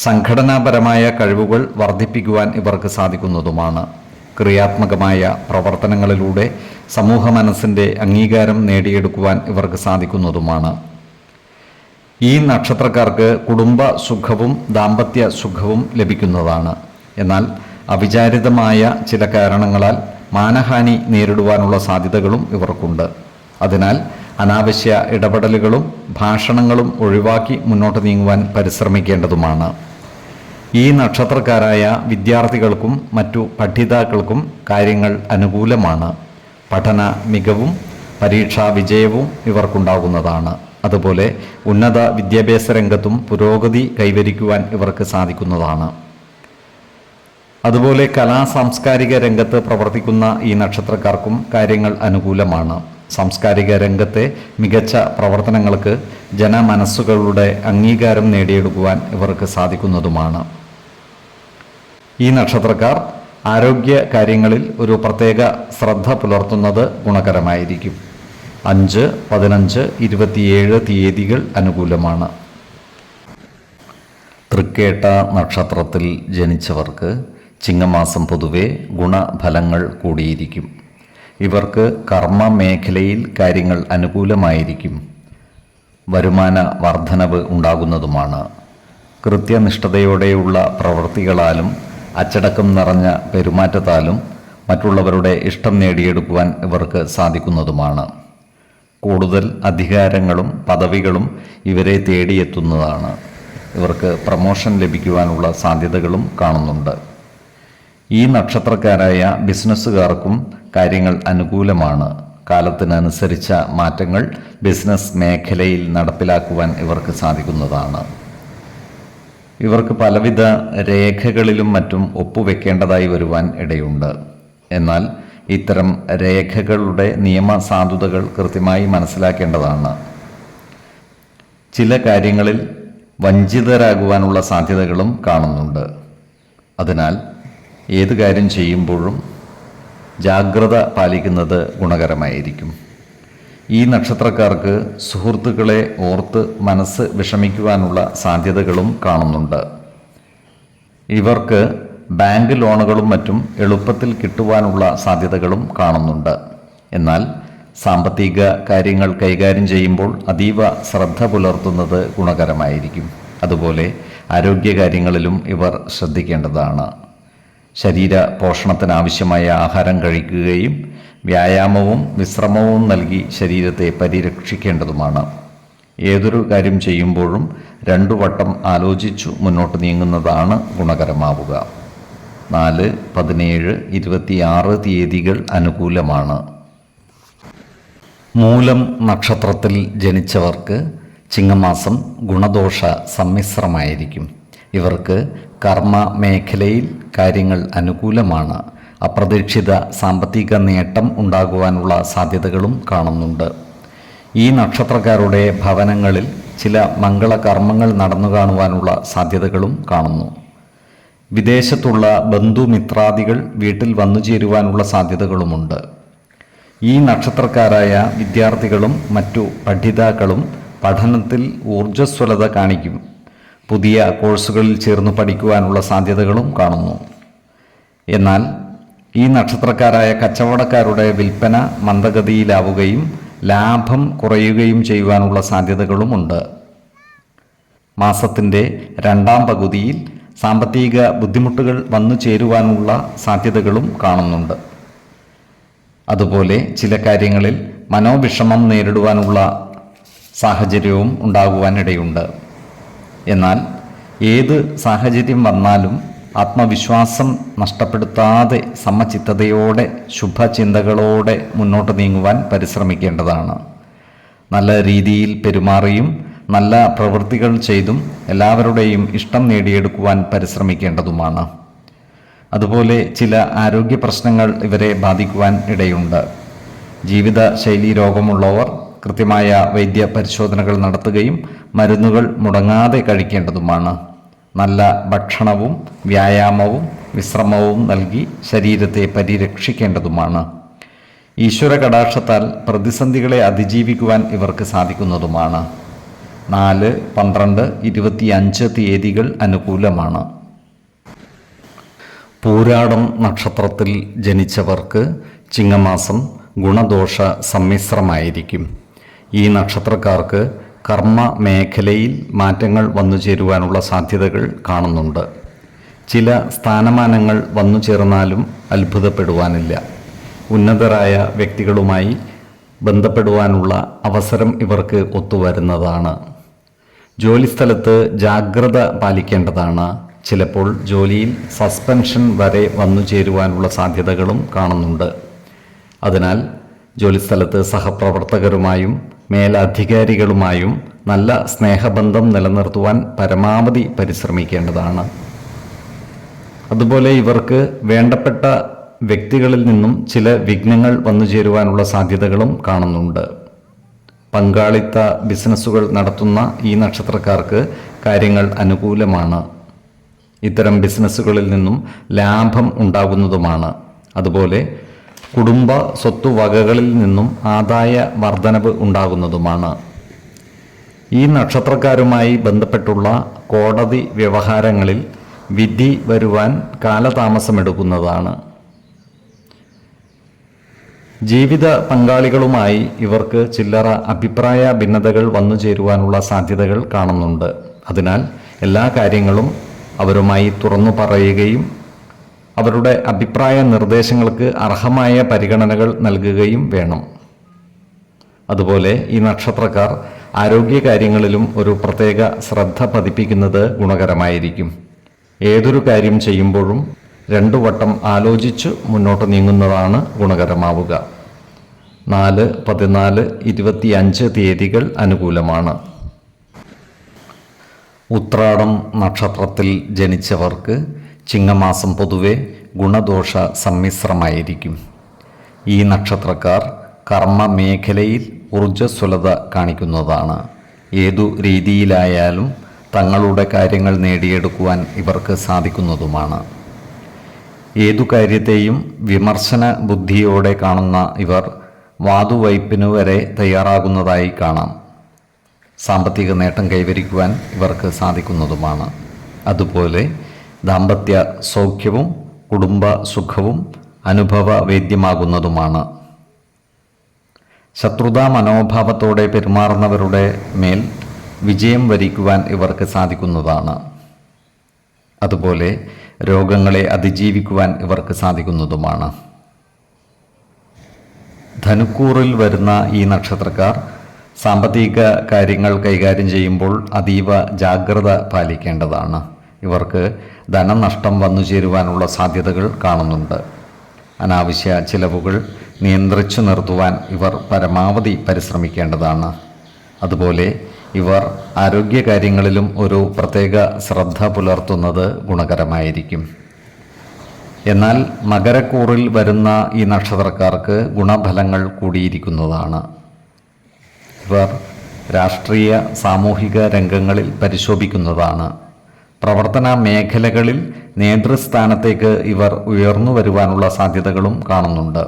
സംഘടനാപരമായ കഴിവുകൾ വർദ്ധിപ്പിക്കുവാൻ ഇവർക്ക് സാധിക്കുന്നതുമാണ്. ക്രിയാത്മകമായ പ്രവർത്തനങ്ങളിലൂടെ സമൂഹ മനസ്സിൻ്റെ അംഗീകാരം നേടിയെടുക്കുവാൻ ഇവർക്ക് സാധിക്കുന്നതുമാണ്. ഈ നക്ഷത്രക്കാർക്ക് കുടുംബ സുഖവും ദാമ്പത്യ സുഖവും ലഭിക്കുന്നതാണ്. എന്നാൽ അവിചാരിതമായ ചില കാരണങ്ങളാൽ മാനഹാനി നേരിടുവാനുള്ള സാധ്യതകളും ഇവർക്കുണ്ട്. അതിനാൽ അനാവശ്യ ഇടപെടലുകളും ഭാഷണങ്ങളും ഒഴിവാക്കി മുന്നോട്ട് നീങ്ങുവാൻ പരിശ്രമിക്കേണ്ടതുമാണ്. ഈ നക്ഷത്രക്കാരായ വിദ്യാർത്ഥികൾക്കും മറ്റു പഠിതാക്കൾക്കും കാര്യങ്ങൾ അനുകൂലമാണ്. പഠന മികവും പരീക്ഷാ വിജയവും ഇവർക്കുണ്ടാകുന്നതാണ്. അതുപോലെ ഉന്നത വിദ്യാഭ്യാസ രംഗത്തും പുരോഗതി കൈവരിക്കുവാൻ ഇവർക്ക് സാധിക്കുന്നതാണ്. അതുപോലെ സാംസ്കാരിക രംഗത്ത് പ്രവർത്തിക്കുന്ന ഈ നക്ഷത്രക്കാർക്കും കാര്യങ്ങൾ അനുകൂലമാണ്. സാംസ്കാരിക രംഗത്തെ മികച്ച പ്രവർത്തനങ്ങൾക്ക് ജനമനസ്സുകളുടെ അംഗീകാരം നേടിയെടുക്കുവാൻ ഇവർക്ക് സാധിക്കുന്നതുമാണ്. ഈ നക്ഷത്രക്കാർ ആരോഗ്യ കാര്യങ്ങളിൽ ഒരു പ്രത്യേക ശ്രദ്ധ പുലർത്തുന്നത് ഗുണകരമായിരിക്കും. 5, 15, 27 തീയതികൾ അനുകൂലമാണ്. തൃക്കേട്ട നക്ഷത്രത്തിൽ ജനിച്ചവർക്ക് ചിങ്ങമാസം പൊതുവെ ഗുണഫലങ്ങൾ കൂടിയിരിക്കും. ഇവർക്ക് കർമ്മ മേഖലയിൽ കാര്യങ്ങൾ അനുകൂലമായിരിക്കും. വരുമാന വർധനവ് ഉണ്ടാകുന്നതുമാണ്. കൃത്യനിഷ്ഠതയോടെയുള്ള പ്രവൃത്തികളാലും അച്ചടക്കം നിറഞ്ഞ പെരുമാറ്റത്താലും മറ്റുള്ളവരുടെ ഇഷ്ടം നേടിയെടുക്കുവാൻ ഇവർക്ക് സാധിക്കുന്നതുമാണ്. കൂടുതൽ അധികാരങ്ങളും പദവികളും ഇവരെ തേടിയെത്തുന്നതാണ്. ഇവർക്ക് പ്രമോഷൻ ലഭിക്കുവാനുള്ള സാധ്യതകളും കാണുന്നുണ്ട്. ഈ നക്ഷത്രക്കാരായ ബിസിനസ്സുകാർക്കും കാര്യങ്ങൾ അനുകൂലമാണ്. കാലത്തിനനുസരിച്ച മാറ്റങ്ങൾ ബിസിനസ് മേഖലയിൽ നടപ്പിലാക്കുവാൻ ഇവർക്ക് സാധിക്കുന്നതാണ്. ഇവർക്ക് പലവിധ രേഖകളിലും മറ്റും ഒപ്പുവെക്കേണ്ടതായി വരുവാൻ ഇടയുണ്ട്. എന്നാൽ ഇത്തരം രേഖകളുടെ നിയമസാധുതകൾ കൃത്യമായി മനസ്സിലാക്കേണ്ടതാണ്. ചില കാര്യങ്ങളിൽ വഞ്ചിതരാകുവാനുള്ള സാധ്യതകളും കാണുന്നുണ്ട്. അതിനാൽ ഏത് കാര്യം ചെയ്യുമ്പോഴും ജാഗ്രത പാലിക്കുന്നത് ഗുണകരമായിരിക്കും. ഈ നക്ഷത്രക്കാർക്ക് സുഹൃത്തുക്കളെ ഓർത്ത് മനസ്സ് വിഷമിക്കുവാനുള്ള സാധ്യതകളും കാണുന്നുണ്ട്. ഇവർക്ക് ബാങ്ക് ലോണുകളും മറ്റും എളുപ്പത്തിൽ കിട്ടുവാനുള്ള സാധ്യതകളും കാണുന്നുണ്ട്. എന്നാൽ സാമ്പത്തിക കാര്യങ്ങൾ കൈകാര്യം ചെയ്യുമ്പോൾ അതീവ ശ്രദ്ധ പുലർത്തുന്നത് ഗുണകരമായിരിക്കും. അതുപോലെ ആരോഗ്യകാര്യങ്ങളിലും ഇവർ ശ്രദ്ധിക്കേണ്ടതാണ്. ശരീര പോഷണത്തിനാവശ്യമായ ആഹാരം കഴിക്കുകയും വ്യായാമവും വിശ്രമവും നൽകി ശരീരത്തെ പരിരക്ഷിക്കേണ്ടതുമാണ്. ഏതൊരു കാര്യം ചെയ്യുമ്പോഴും 2 വട്ടം ആലോചിച്ചു മുന്നോട്ട് നീങ്ങുന്നതാണ് ഗുണകരമാവുക. 4, 17, 26 തീയതികൾ അനുകൂലമാണ്. മൂലം നക്ഷത്രത്തിൽ ജനിച്ചവർക്ക് ചിങ്ങമാസം ഗുണദോഷ സമ്മിശ്രമായിരിക്കും. ഇവർക്ക് കർമ്മ മേഖലയിൽ കാര്യങ്ങൾ അനുകൂലമാണ്. അപ്രതീക്ഷിത സാമ്പത്തിക നേട്ടം ഉണ്ടാകുവാനുള്ള സാധ്യതകളും കാണുന്നുണ്ട്. ഈ നക്ഷത്രക്കാരുടെ ഭവനങ്ങളിൽ ചില മംഗളകർമ്മങ്ങൾ നടന്നു കാണുവാനുള്ള സാധ്യതകളും കാണുന്നു. വിദേശത്തുള്ള ബന്ധുമിത്രാദികൾ വീട്ടിൽ വന്നു ചേരുവാനുള്ള സാധ്യതകളുമുണ്ട്. ഈ നക്ഷത്രക്കാരായ വിദ്യാർത്ഥികളും മറ്റു പഠിതാക്കളും പഠനത്തിൽ ഊർജ്ജസ്വലത കാണിക്കും. പുതിയ കോഴ്സുകളിൽ ചേർന്ന് പഠിക്കുവാനുള്ള സാധ്യതകളും കാണുന്നു. എന്നാൽ ഈ നക്ഷത്രക്കാരായ കച്ചവടക്കാരുടെ വിൽപ്പന മന്ദഗതിയിലാവുകയും ലാഭം കുറയുകയും ചെയ്യുവാനുള്ള സാധ്യതകളുമുണ്ട്. മാസത്തിൻ്റെ 2ാം പകുതിയിൽ സാമ്പത്തിക ബുദ്ധിമുട്ടുകൾ വന്നു ചേരുവാനുള്ള സാധ്യതകളും കാണുന്നുണ്ട്. അതുപോലെ ചില കാര്യങ്ങളിൽ മനോവിഷമം നേരിടുവാനുള്ള സാഹചര്യവും ഉണ്ടാകുവാനിടയുണ്ട്. എന്നാൽ ഏത് സാഹചര്യം വന്നാലും ആത്മവിശ്വാസം നഷ്ടപ്പെടുത്താതെ സമചിത്തതയോടെ ശുഭചിന്തകളോടെ മുന്നോട്ട് നീങ്ങുവാൻ പരിശ്രമിക്കേണ്ടതാണ്. നല്ല രീതിയിൽ പെരുമാറിയും നല്ല പ്രവൃത്തികൾ ചെയ്തും എല്ലാവരുടെയും ഇഷ്ടം നേടിയെടുക്കുവാൻ പരിശ്രമിക്കേണ്ടതുമാണ്. അതുപോലെ ചില ആരോഗ്യ പ്രശ്നങ്ങൾ ഇവരെ ബാധിക്കുവാൻ ഇടയുണ്ട്. ജീവിതശൈലി രോഗമുള്ളവർ കൃത്യമായ വൈദ്യ പരിശോധനകൾ നടത്തുകയും മരുന്നുകൾ മുടങ്ങാതെ കഴിക്കേണ്ടതുമാണ്. നല്ല ഭക്ഷണവും വ്യായാമവും വിശ്രമവും നൽകി ശരീരത്തെ പരിരക്ഷിക്കേണ്ടതുമാണ്. ഈശ്വര കടാക്ഷത്താൽ പ്രതിസന്ധികളെ അതിജീവിക്കുവാൻ ഇവർക്ക് സാധിക്കുന്നതുമാണ്. 4, 12, 25 തീയതികൾ അനുകൂലമാണ്. പൂരാടം നക്ഷത്രത്തിൽ ജനിച്ചവർക്ക് ചിങ്ങമാസം ഗുണദോഷ സമ്മിശ്രമായിരിക്കും. ഈ നക്ഷത്രക്കാർക്ക് കർമ്മ മേഖലയിൽ മാറ്റങ്ങൾ വന്നു ചേരുവാനുള്ള സാധ്യതകൾ കാണുന്നുണ്ട്. ചില സ്ഥാനമാനങ്ങൾ വന്നു ചേർന്നാലും അത്ഭുതപ്പെടുവാനില്ല. ഉന്നതരായ വ്യക്തികളുമായി ബന്ധപ്പെടുവാനുള്ള അവസരം ഇവർക്ക് ഒത്തുവരുന്നതാണ്. ജോലിസ്ഥലത്ത് ജാഗ്രത പാലിക്കേണ്ടതാണ്. ചിലപ്പോൾ ജോലിയിൽ സസ്പെൻഷൻ വരെ വന്നു ചേരുവാനുള്ള സാധ്യതകളും കാണുന്നുണ്ട്. അതിനാൽ ജോലിസ്ഥലത്ത് സഹപ്രവർത്തകരുമായും മേലധികാരികളുമായും നല്ല സ്നേഹബന്ധം നിലനിർത്തുവാൻ പരമാവധി പരിശ്രമിക്കേണ്ടതാണ്. അതുപോലെ ഇവർക്ക് വേണ്ടപ്പെട്ട വ്യക്തികളിൽ നിന്നും ചില വിഘ്നങ്ങൾ വന്നു ചേരുവാനുള്ള സാധ്യതകളും കാണുന്നുണ്ട്. പങ്കാളിത്ത ബിസിനസ്സുകൾ നടത്തുന്ന ഈ നക്ഷത്രക്കാർക്ക് കാര്യങ്ങൾ അനുകൂലമാണ്. ഇത്തരം ബിസിനസ്സുകളിൽ നിന്നും ലാഭം ഉണ്ടാകുന്നതുമാണ്. അതുപോലെ കുടുംബ സ്വത്തുവകകളിൽ നിന്നും ആദായ വർധനവ് ഉണ്ടാകുന്നതുമാണ്. ഈ നക്ഷത്രക്കാരുമായി ബന്ധപ്പെട്ടുള്ള കോടതി വ്യവഹാരങ്ങളിൽ വിധി വരുവാൻ കാലതാമസമെടുക്കുന്നതാണ്. ജീവിത പങ്കാളികളുമായി ഇവർക്ക് ചില്ലറ അഭിപ്രായ ഭിന്നതകൾ വന്നു ചേരുവാനുള്ള സാധ്യതകൾ കാണുന്നുണ്ട്. അതിനാൽ എല്ലാ കാര്യങ്ങളും അവരുമായി തുറന്നു പറയുകയും അവരുടെ അഭിപ്രായ നിർദ്ദേശങ്ങൾക്ക് അർഹമായ പരിഗണനകൾ നൽകുകയും വേണം. അതുപോലെ ഈ നക്ഷത്രക്കാർ ആരോഗ്യകാര്യങ്ങളിലും ഒരു പ്രത്യേക ശ്രദ്ധ പതിപ്പിക്കുന്നത് ഗുണകരമായിരിക്കും. ഏതൊരു കാര്യം ചെയ്യുമ്പോഴും 2 വട്ടം ആലോചിച്ച് മുന്നോട്ട് നീങ്ങുന്നതാണ് ഗുണകരമാവുക. 4, 14, 25 തീയതികൾ അനുകൂലമാണ്. ഉത്രാടം നക്ഷത്രത്തിൽ ജനിച്ചവർക്ക് ചിങ്ങമാസം പൊതുവെ ഗുണദോഷ സമ്മിശ്രമായിരിക്കും. ഈ നക്ഷത്രക്കാർ കർമ്മ മേഖലയിൽ ഊർജ്ജസ്വലത കാണിക്കുന്നതാണ്. ഏതു രീതിയിലായാലും തങ്ങളുടെ കാര്യങ്ങൾ നേടിയെടുക്കുവാൻ ഇവർക്ക് സാധിക്കുന്നതുമാണ്. ഏതു കാര്യത്തെയും വിമർശന ബുദ്ധിയോടെ കാണുന്ന ഇവർ വാതുവയ്പ്പിനു വരെ തയ്യാറാകുന്നതായി കാണാം. സാമ്പത്തിക നേട്ടം കൈവരിക്കുവാൻ ഇവർക്ക് സാധിക്കുന്നതുമാണ്. അതുപോലെ ദാമ്പത്യ സൗഖ്യവും കുടുംബ സുഖവും അനുഭവവേദ്യമാകുന്നതുമാണ്. ശത്രുതാ മനോഭാവത്തോടെ പെരുമാറുന്നവരുടെ മേൽ വിജയം വരിക്കുവാൻ ഇവർക്ക് സാധിക്കുന്നതാണ്. അതുപോലെ രോഗങ്ങളെ അതിജീവിക്കുവാൻ ഇവർക്ക് സാധിക്കുന്നതുമാണ്. ധനുക്കൂറിൽ വരുന്ന ഈ നക്ഷത്രക്കാർ സാമ്പത്തിക കാര്യങ്ങൾ കൈകാര്യം ചെയ്യുമ്പോൾ അതീവ ജാഗ്രത പാലിക്കേണ്ടതാണ്. ഇവർക്ക് ധനനഷ്ടം വന്നു ചേരുവാനുള്ള സാധ്യതകൾ കാണുന്നുണ്ട്. അനാവശ്യ ചിലവുകൾ നിയന്ത്രിച്ചു നിർത്തുവാൻ ഇവർ പരമാവധി പരിശ്രമിക്കേണ്ടതാണ്. അതുപോലെ ഇവർ ആരോഗ്യകാര്യങ്ങളിലും ഒരു പ്രത്യേക ശ്രദ്ധ പുലർത്തുന്നത് ഗുണകരമായിരിക്കും. എന്നാൽ മകരക്കൂറിൽ വരുന്ന ഈ നക്ഷത്രക്കാർക്ക് ഗുണഫലങ്ങൾ കൂടിയിരിക്കുന്നതാണ്. ഇവർ രാഷ്ട്രീയ സാമൂഹിക രംഗങ്ങളിൽ പരിശോഭിക്കുന്നതാണ്. പ്രവർത്തന മേഖലകളിൽ നേതൃസ്ഥാനത്തേക്ക് ഇവർ ഉയർന്നു വരുവാനുള്ള സാധ്യതകളും കാണുന്നുണ്ട്.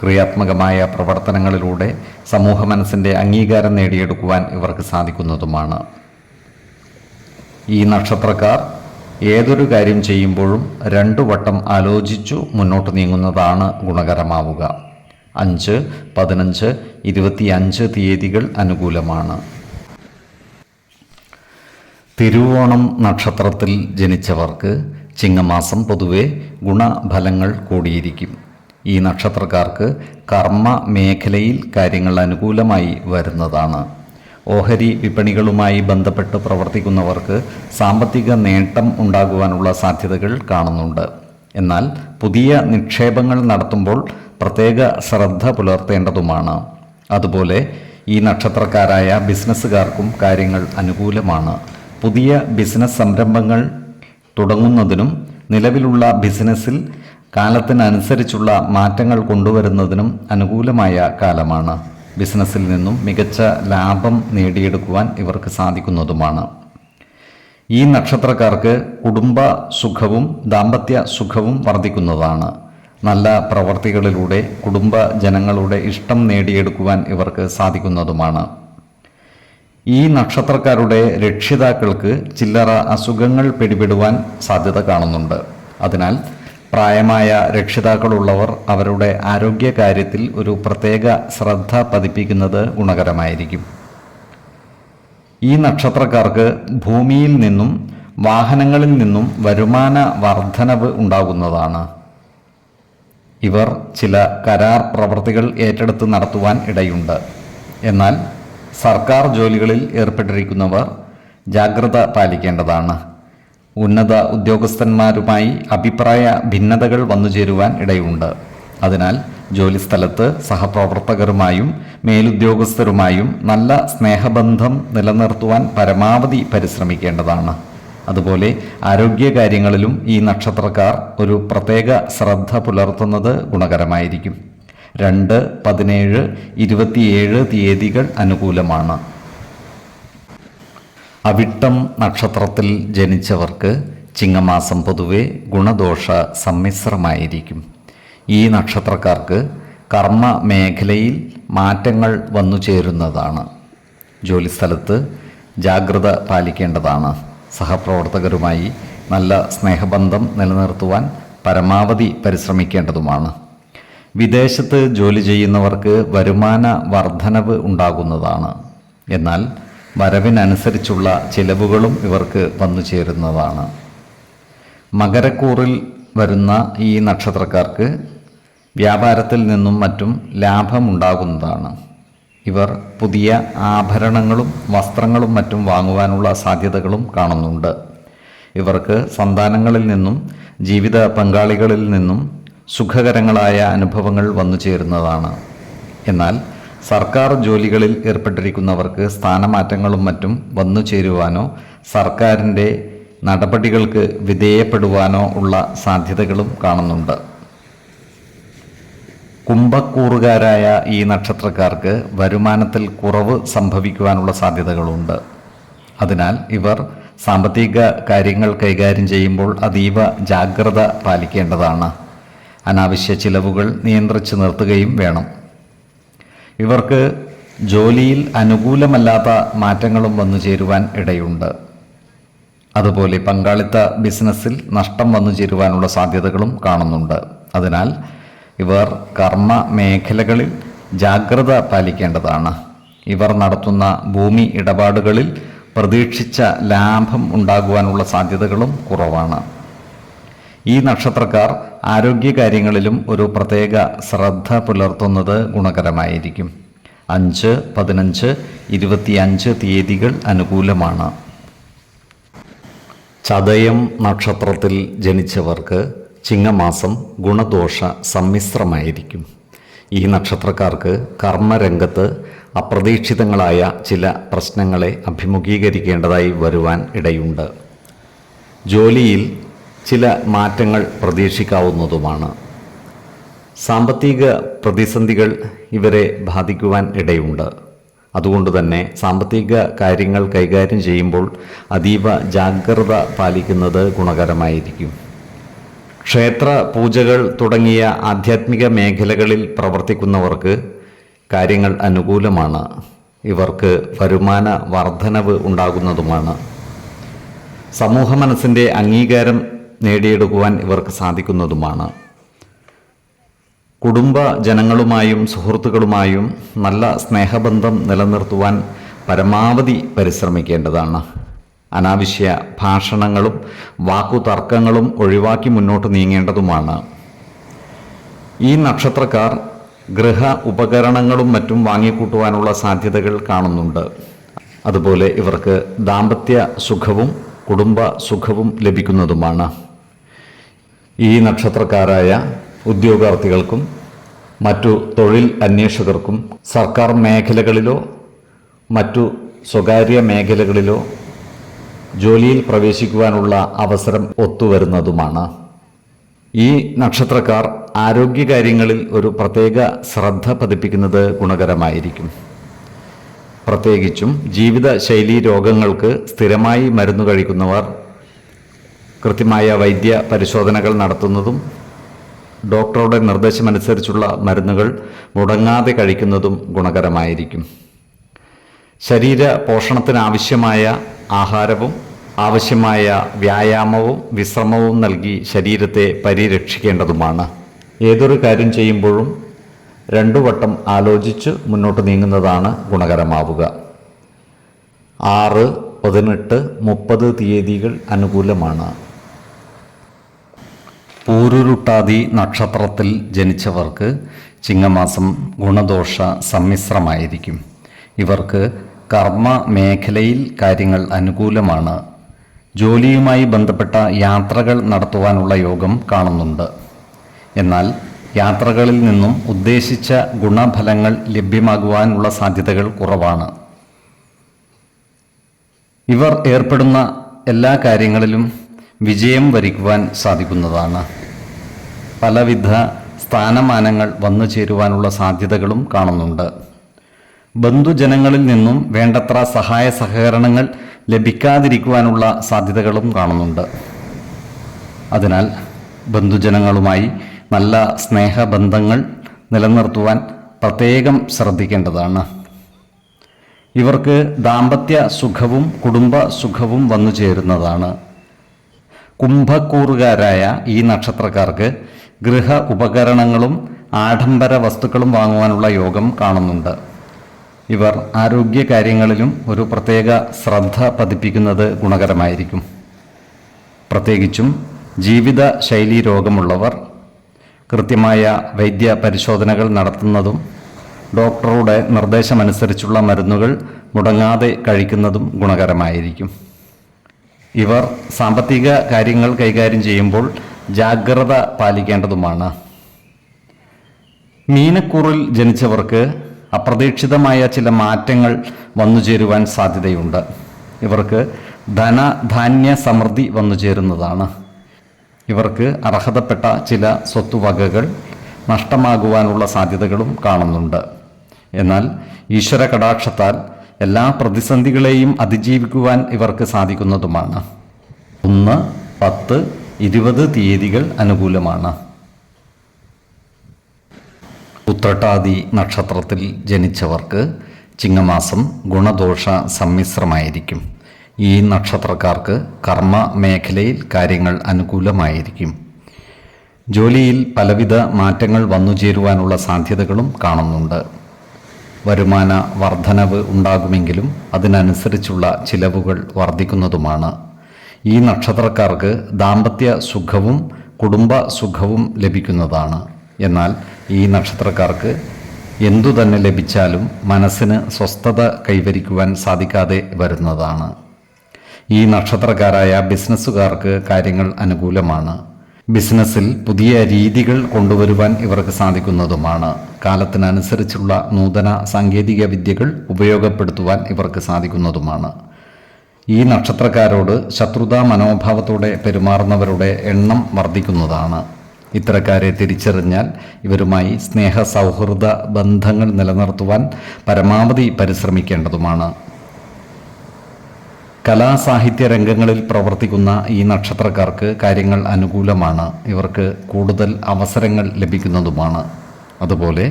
ക്രിയാത്മകമായ പ്രവർത്തനങ്ങളിലൂടെ സമൂഹ മനസ്സിൻ്റെ അംഗീകാരം നേടിയെടുക്കുവാൻ ഇവർക്ക് സാധിക്കുന്നതുമാണ്. ഈ നക്ഷത്രക്കാർ ഏതൊരു കാര്യം ചെയ്യുമ്പോഴും 2 വട്ടം ആലോചിച്ചു മുന്നോട്ട് നീങ്ങുന്നതാണ് ഗുണകരമാവുക. 5, 15, 25 തീയതികൾ അനുകൂലമാണ്. തിരുവോണം നക്ഷത്രത്തിൽ ജനിച്ചവർക്ക് ചിങ്ങമാസം പൊതുവെ ഗുണഫലങ്ങൾ കൂടിയിരിക്കും. ഈ നക്ഷത്രക്കാർക്ക് കർമ്മ മേഖലയിൽ കാര്യങ്ങൾ അനുകൂലമായി വരുന്നതാണ്. ഓഹരി വിപണികളുമായി ബന്ധപ്പെട്ട് പ്രവർത്തിക്കുന്നവർക്ക് സാമ്പത്തിക നേട്ടം ഉണ്ടാകുവാനുള്ള സാധ്യതകൾ കാണുന്നുണ്ട്. എന്നാൽ പുതിയ നിക്ഷേപങ്ങൾ നടത്തുമ്പോൾ പ്രത്യേക ശ്രദ്ധ പുലർത്തേണ്ടതുമാണ്. അതുപോലെ ഈ നക്ഷത്രക്കാരായ ബിസിനസ്സുകാർക്കും കാര്യങ്ങൾ അനുകൂലമാണ്. പുതിയ ബിസിനസ് സംരംഭങ്ങൾ തുടങ്ങുന്നതിനും നിലവിലുള്ള ബിസിനസ്സിൽ കാലത്തിനനുസരിച്ചുള്ള മാറ്റങ്ങൾ കൊണ്ടുവരുന്നതിനും അനുകൂലമായ കാലമാണ്. ബിസിനസ്സിൽ നിന്നും മികച്ച ലാഭം നേടിയെടുക്കുവാൻ ഇവർക്ക് സാധിക്കുന്നതുമാണ്. ഈ നക്ഷത്രക്കാർക്ക് കുടുംബ സുഖവും ദാമ്പത്യ സുഖവും വർദ്ധിക്കുന്നതാണ്. നല്ല പ്രവർത്തികളിലൂടെ കുടുംബ ജനങ്ങളുടെ ഇഷ്ടം നേടിയെടുക്കുവാൻ ഇവർക്ക് സാധിക്കുന്നതുമാണ്. ഈ നക്ഷത്രക്കാരുടെ രക്ഷിതാക്കൾക്ക് ചില്ലറ അസുഖങ്ങൾ പിടിപെടുവാൻ സാധ്യത കാണുന്നുണ്ട്. അതിനാൽ പ്രായമായ രക്ഷിതാക്കളുള്ളവർ അവരുടെ ആരോഗ്യകാര്യത്തിൽ ഒരു പ്രത്യേക ശ്രദ്ധ പതിപ്പിക്കുന്നത് ഗുണകരമായിരിക്കും. ഈ നക്ഷത്രക്കാർക്ക് ഭൂമിയിൽ നിന്നും വാഹനങ്ങളിൽ നിന്നും വരുമാന വർധനവ് ഉണ്ടാകുന്നതാണ്. ഇവർ ചില കരാർ പ്രവർത്തികൾ ഏറ്റെടുത്ത് നടത്തുവാൻ ഇടയുണ്ട്. എന്നാൽ സർക്കാർ ജോലികളിൽ ഏർപ്പെട്ടിരിക്കുന്നവർ ജാഗ്രത പാലിക്കേണ്ടതാണ്. ഉന്നത ഉദ്യോഗസ്ഥന്മാരുമായി അഭിപ്രായ ഭിന്നതകൾ വന്നുചേരുവാൻ ഇടയുണ്ട്. അതിനാൽ ജോലിസ്ഥലത്ത് സഹപ്രവർത്തകരുമായും മേലുദ്യോഗസ്ഥരുമായും നല്ല സ്നേഹബന്ധം നിലനിർത്തുവാൻ പരമാവധി പരിശ്രമിക്കേണ്ടതാണ്. അതുപോലെ ആരോഗ്യകാര്യങ്ങളിലും ഈ നക്ഷത്രക്കാർ ഒരു പ്രത്യേക ശ്രദ്ധ പുലർത്തുന്നത് ഗുണകരമായിരിക്കും. 2, 17, 27 തീയതികൾ അനുകൂലമാണ്. അവിട്ടം നക്ഷത്രത്തിൽ ജനിച്ചവർക്ക് ചിങ്ങമാസം പൊതുവെ ഗുണദോഷ സമ്മിശ്രമായിരിക്കും. ഈ നക്ഷത്രക്കാർക്ക് കർമ്മ മേഖലയിൽ മാറ്റങ്ങൾ വന്നു ചേരുന്നതാണ്. ജോലിസ്ഥലത്ത് ജാഗ്രത പാലിക്കേണ്ടതാണ്. സഹപ്രവർത്തകരുമായി നല്ല സ്നേഹബന്ധം നിലനിർത്തുവാൻ പരമാവധി പരിശ്രമിക്കേണ്ടതുമാണ്. വിദേശത്ത് ജോലി ചെയ്യുന്നവർക്ക് വരുമാന വർധനവ് ഉണ്ടാകുന്നതാണ്. എന്നാൽ വരവിനനുസരിച്ചുള്ള ചിലവുകളും ഇവർക്ക് വന്നു ചേരുന്നതാണ്. മകരക്കൂറിൽ വരുന്ന ഈ നക്ഷത്രക്കാർക്ക് വ്യാപാരത്തിൽ നിന്നും മറ്റും ലാഭമുണ്ടാകുന്നതാണ്. ഇവർ പുതിയ ആഭരണങ്ങളും വസ്ത്രങ്ങളും മറ്റും വാങ്ങുവാനുള്ള സാധ്യതകളും കാണുന്നുണ്ട്. ഇവർക്ക് സന്താനങ്ങളിൽ നിന്നും ജീവിത പങ്കാളികളിൽ നിന്നും സുഖകരങ്ങളായ അനുഭവങ്ങൾ വന്നു ചേരുന്നതാണ്. എന്നാൽ സർക്കാർ ജോലികളിൽ ഏർപ്പെട്ടിരിക്കുന്നവർക്ക് സ്ഥാനമാറ്റങ്ങളും മറ്റും വന്നു ചേരുവാനോ സർക്കാരിൻ്റെ നടപടികൾക്ക് വിധേയപ്പെടുവാനോ ഉള്ള സാധ്യതകളും കാണുന്നുണ്ട്. കുംഭക്കൂറുകാരായ ഈ നക്ഷത്രക്കാർക്ക് വരുമാനത്തിൽ കുറവ് സംഭവിക്കുവാനുള്ള സാധ്യതകളുണ്ട്. അതിനാൽ ഇവർ സാമ്പത്തിക കാര്യങ്ങൾ കൈകാര്യം ചെയ്യുമ്പോൾ അതീവ ജാഗ്രത പാലിക്കേണ്ടതാണ്. അനാവശ്യ ചിലവുകൾ നിയന്ത്രിച്ച് നിർത്തുകയും വേണം. ഇവർക്ക് ജോലിയിൽ അനുകൂലമല്ലാത്ത മാറ്റങ്ങളും വന്നു ചേരുവാൻ ഇടയുണ്ട്. അതുപോലെ പങ്കാളിത്ത ബിസിനസ്സിൽ നഷ്ടം വന്നു ചേരുവാനുള്ള സാധ്യതകളും കാണുന്നുണ്ട്. അതിനാൽ ഇവർ കർമ്മ മേഖലകളിൽ ജാഗ്രത പാലിക്കേണ്ടതാണ്. ഇവർ നടത്തുന്ന ഭൂമി ഇടപാടുകളിൽ പ്രതീക്ഷിച്ച ലാഭം ഉണ്ടാകുവാനുള്ള സാധ്യതകളും കുറവാണ്. ഈ നക്ഷത്രക്കാർ ആരോഗ്യകാര്യങ്ങളിലും ഒരു പ്രത്യേക ശ്രദ്ധ പുലർത്തുന്നത് ഗുണകരമായിരിക്കും. 5, 15, 25 തീയതികൾ അനുകൂലമാണ്. ചതയം നക്ഷത്രത്തിൽ ജനിച്ചവർക്ക് ചിങ്ങമാസം ഗുണദോഷ സമ്മിശ്രമായിരിക്കും. ഈ നക്ഷത്രക്കാർക്ക് കർമ്മരംഗത്ത് അപ്രതീക്ഷിതങ്ങളായ ചില പ്രശ്നങ്ങളെ അഭിമുഖീകരിക്കേണ്ടതായി വരുവാൻ ഇടയുണ്ട്. ജോലിയിൽ ചില മാറ്റങ്ങൾ പ്രതീക്ഷിക്കാവുന്നതുമാണ്. സാമ്പത്തിക പ്രതിസന്ധികൾ ഇവരെ ബാധിക്കുവാൻ ഇടയുണ്ട്. അതുകൊണ്ട് തന്നെ സാമ്പത്തിക കാര്യങ്ങൾ കൈകാര്യം ചെയ്യുമ്പോൾ അതീവ ജാഗ്രത പാലിക്കുന്നത് ഗുണകരമായിരിക്കും. ക്ഷേത്ര പൂജകൾ തുടങ്ങിയ ആധ്യാത്മിക മേഖലകളിൽ പ്രവർത്തിക്കുന്നവർക്ക് കാര്യങ്ങൾ അനുകൂലമാണ്. ഇവർക്ക് വരുമാന വർധനവ് ഉണ്ടാകുന്നതുമാണ്. സമൂഹ മനസ്സിൻ്റെ അംഗീകാരം നേടിയെടുക്കുവാൻ ഇവർക്ക് സാധിക്കുന്നതുമാണ്. കുടുംബ ജനങ്ങളുമായും സുഹൃത്തുക്കളുമായും നല്ല സ്നേഹബന്ധം നിലനിർത്തുവാൻ പരമാവധി പരിശ്രമിക്കേണ്ടതാണ്. അനാവശ്യ ഭാഷണങ്ങളും വാക്കുതർക്കങ്ങളും ഒഴിവാക്കി മുന്നോട്ട് നീങ്ങേണ്ടതുമാണ്. ഈ നക്ഷത്രക്കാർ ഗൃഹ ഉപകരണങ്ങളും മറ്റും വാങ്ങിക്കൂട്ടുവാനുള്ള സാധ്യതകൾ കാണുന്നുണ്ട്. അതുപോലെ ഇവർക്ക് ദാമ്പത്യ സുഖവും കുടുംബ സുഖവും ലഭിക്കുന്നതുമാണ്. ഈ നക്ഷത്രക്കാരായ ഉദ്യോഗാർത്ഥികൾക്കും മറ്റു തൊഴിൽ അന്വേഷകർക്കും സർക്കാർ മേഖലകളിലോ മറ്റു സ്വകാര്യ മേഖലകളിലോ ജോലിയിൽ പ്രവേശിക്കുവാനുള്ള അവസരം ഒത്തുവരുന്നതുമാണ്. ഈ നക്ഷത്രക്കാർ ആരോഗ്യകാര്യങ്ങളിൽ ഒരു പ്രത്യേക ശ്രദ്ധ പതിപ്പിക്കുന്നത് ഗുണകരമായിരിക്കും. പ്രത്യേകിച്ചും ജീവിതശൈലീ രോഗങ്ങൾക്ക് സ്ഥിരമായി മരുന്ന് കഴിക്കുന്നവർ കൃത്യമായ വൈദ്യ പരിശോധനകൾ നടത്തുന്നതും ഡോക്ടറുടെ നിർദ്ദേശമനുസരിച്ചുള്ള മരുന്നുകൾ മുടങ്ങാതെ കഴിക്കുന്നതും ഗുണകരമായിരിക്കും. ശരീര പോഷണത്തിനാവശ്യമായ ആഹാരവും ആവശ്യമായ വ്യായാമവും വിശ്രമവും നൽകി ശരീരത്തെ പരിരക്ഷിക്കേണ്ടതുമാണ്. ഏതൊരു കാര്യം ചെയ്യുമ്പോഴും 2 വട്ടം ആലോചിച്ച് മുന്നോട്ട് നീങ്ങുന്നതാണ് ഗുണകരമാവുക. 6, 18, 30 തീയതികൾ അനുകൂലമാണ്. പൂരുരുട്ടാതി നക്ഷത്രത്തിൽ ജനിച്ചവർക്ക് ചിങ്ങമാസം ഗുണദോഷ സമ്മിശ്രമായിരിക്കും. ഇവർക്ക് കർമ്മ മേഖലയിൽ കാര്യങ്ങൾ അനുകൂലമാണ്. ജോലിയുമായി ബന്ധപ്പെട്ട യാത്രകൾ നടത്തുവാനുള്ള യോഗം കാണുന്നുണ്ട്. എന്നാൽ യാത്രകളിൽ നിന്നും ഉദ്ദേശിച്ച ഗുണഫലങ്ങൾ ലഭ്യമാകുവാനുള്ള സാധ്യതകൾ കുറവാണ്. ഇവർ ഏർപ്പെടുന്ന എല്ലാ കാര്യങ്ങളിലും വിജയം വരിക്കുവാൻ സാധിക്കുന്നതാണ്. പലവിധ സ്ഥാനമാനങ്ങൾ വന്നു ചേരുവാനുള്ള സാധ്യതകളും കാണുന്നുണ്ട്. ബന്ധുജനങ്ങളിൽ നിന്നും വേണ്ടത്ര സഹായ സഹകരണങ്ങൾ ലഭിക്കാതിരിക്കുവാനുള്ള സാധ്യതകളും കാണുന്നുണ്ട്. അതിനാൽ ബന്ധുജനങ്ങളുമായി നല്ല സ്നേഹബന്ധങ്ങൾ നിലനിർത്തുവാൻ പ്രത്യേകം ശ്രദ്ധിക്കേണ്ടതാണ്. ഇവർക്ക് ദാമ്പത്യ സുഖവും കുടുംബ സുഖവും വന്നു ചേരുന്നതാണ്. കുംഭക്കൂറുകാരായ ഈ നക്ഷത്രക്കാർക്ക് ഗൃഹ ഉപകരണങ്ങളും ആഡംബര വസ്തുക്കളും വാങ്ങുവാനുള്ള യോഗം കാണുന്നുണ്ട്. ഇവർ ആരോഗ്യകാര്യങ്ങളിലും ഒരു പ്രത്യേക ശ്രദ്ധ പതിപ്പിക്കുന്നത് ഗുണകരമായിരിക്കും. പ്രത്യേകിച്ചും ജീവിതശൈലീ രോഗമുള്ളവർ കൃത്യമായ വൈദ്യ പരിശോധനകൾ നടത്തുന്നതും ഡോക്ടറുടെ നിർദ്ദേശമനുസരിച്ചുള്ള മരുന്നുകൾ മുടങ്ങാതെ കഴിക്കുന്നതും ഗുണകരമായിരിക്കും. ഇവർ സാമ്പത്തിക കാര്യങ്ങൾ കൈകാര്യം ചെയ്യുമ്പോൾ ജാഗ്രത പാലിക്കേണ്ടതുമാണ്. മീനക്കൂറിൽ ജനിച്ചവർക്ക് അപ്രതീക്ഷിതമായ ചില മാറ്റങ്ങൾ വന്നുചേരുവാൻ സാധ്യതയുണ്ട്. ഇവർക്ക് ധനധാന്യ സമൃദ്ധി വന്നുചേരുന്നതാണ്. ഇവർക്ക് അർഹതപ്പെട്ട ചില സ്വത്തുവകകൾ നഷ്ടമാകുവാനുള്ള സാധ്യതകളും കാണുന്നുണ്ട്. എന്നാൽ ഈശ്വര കടാക്ഷത്താൽ എല്ലാ പ്രതിസന്ധികളെയും അതിജീവിക്കുവാൻ ഇവർക്ക് സാധിക്കുന്നതുമാണ്. 1, 10, 20 തീയതികൾ അനുകൂലമാണ്. ഉത്രട്ടാതി നക്ഷത്രത്തിൽ ജനിച്ചവർക്ക് ചിങ്ങമാസം ഗുണദോഷ സമ്മിശ്രമായിരിക്കും. ഈ നക്ഷത്രക്കാർക്ക് കർമ്മ മേഖലയിൽ കാര്യങ്ങൾ അനുകൂലമായിരിക്കും. ജോലിയിൽ പലവിധ മാറ്റങ്ങൾ വന്നുചേരുവാനുള്ള സാധ്യതകളും കാണുന്നുണ്ട്. വരുമാന വർധനവ് ഉണ്ടാകുമെങ്കിലും അതിനനുസരിച്ചുള്ള ചിലവുകൾ വർദ്ധിക്കുന്നതുമാണ്. ഈ നക്ഷത്രക്കാർക്ക് ദാമ്പത്യ സുഖവും കുടുംബ സുഖവും ലഭിക്കുന്നതാണ്. എന്നാൽ ഈ നക്ഷത്രക്കാർക്ക് എന്തു തന്നെ ലഭിച്ചാലും മനസ്സിന് സ്വസ്ഥത കൈവരിക്കുവാൻ സാധിക്കാതെ വരുന്നതാണ്. ഈ നക്ഷത്രക്കാരായ ബിസിനസ്സുകാർക്ക് കാര്യങ്ങൾ അനുകൂലമാണ്. ബിസിനസ്സിൽ പുതിയ രീതികൾ കൊണ്ടുവരുവാൻ ഇവർക്ക് സാധിക്കുന്നതുമാണ്. കാലത്തിനനുസരിച്ചുള്ള നൂതന സാങ്കേതിക വിദ്യകൾ ഉപയോഗപ്പെടുത്തുവാൻ ഇവർക്ക് സാധിക്കുന്നതുമാണ്. ഈ നക്ഷത്രക്കാരോട് ശത്രുതാ മനോഭാവത്തോടെ പെരുമാറുന്നവരുടെ എണ്ണം വർദ്ധിക്കുന്നതാണ്. ഇത്തരക്കാരെ തിരിച്ചറിഞ്ഞാൽ ഇവരുമായി സ്നേഹ സൗഹൃദ ബന്ധങ്ങൾ നിലനിർത്തുവാൻ പരമാവധി പരിശ്രമിക്കേണ്ടതുമാണ്. കലാസാഹിത്യ രംഗങ്ങളിൽ പ്രവർത്തിക്കുന്ന ഈ നക്ഷത്രക്കാർക്ക് കാര്യങ്ങൾ അനുകൂലമാണ്. ഇവർക്ക് കൂടുതൽ അവസരങ്ങൾ ലഭിക്കുന്നതുമാണ്. അതുപോലെ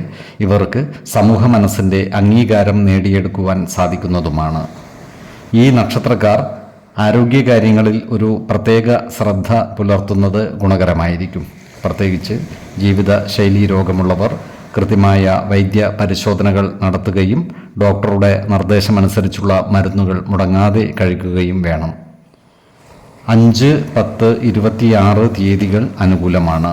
ഇവർക്ക് സമൂഹ മനസ്സിൻ്റെ അംഗീകാരം നേടിയെടുക്കുവാൻ സാധിക്കുന്നതുമാണ്. ഈ നക്ഷത്രക്കാർ ആരോഗ്യകാര്യങ്ങളിൽ ഒരു പ്രത്യേക ശ്രദ്ധ പുലർത്തുന്നത് ഗുണകരമായിരിക്കും. പ്രത്യേകിച്ച് ജീവിതശൈലീ രോഗമുള്ളവർ കൃത്യമായ വൈദ്യ പരിശോധനകൾ നടത്തുകയും ഡോക്ടറുടെ നിർദ്ദേശമനുസരിച്ചുള്ള മരുന്നുകൾ മുടങ്ങാതെ കഴിക്കുകയും വേണം. 5, 10, 26 തീയതികൾ അനുകൂലമാണ്.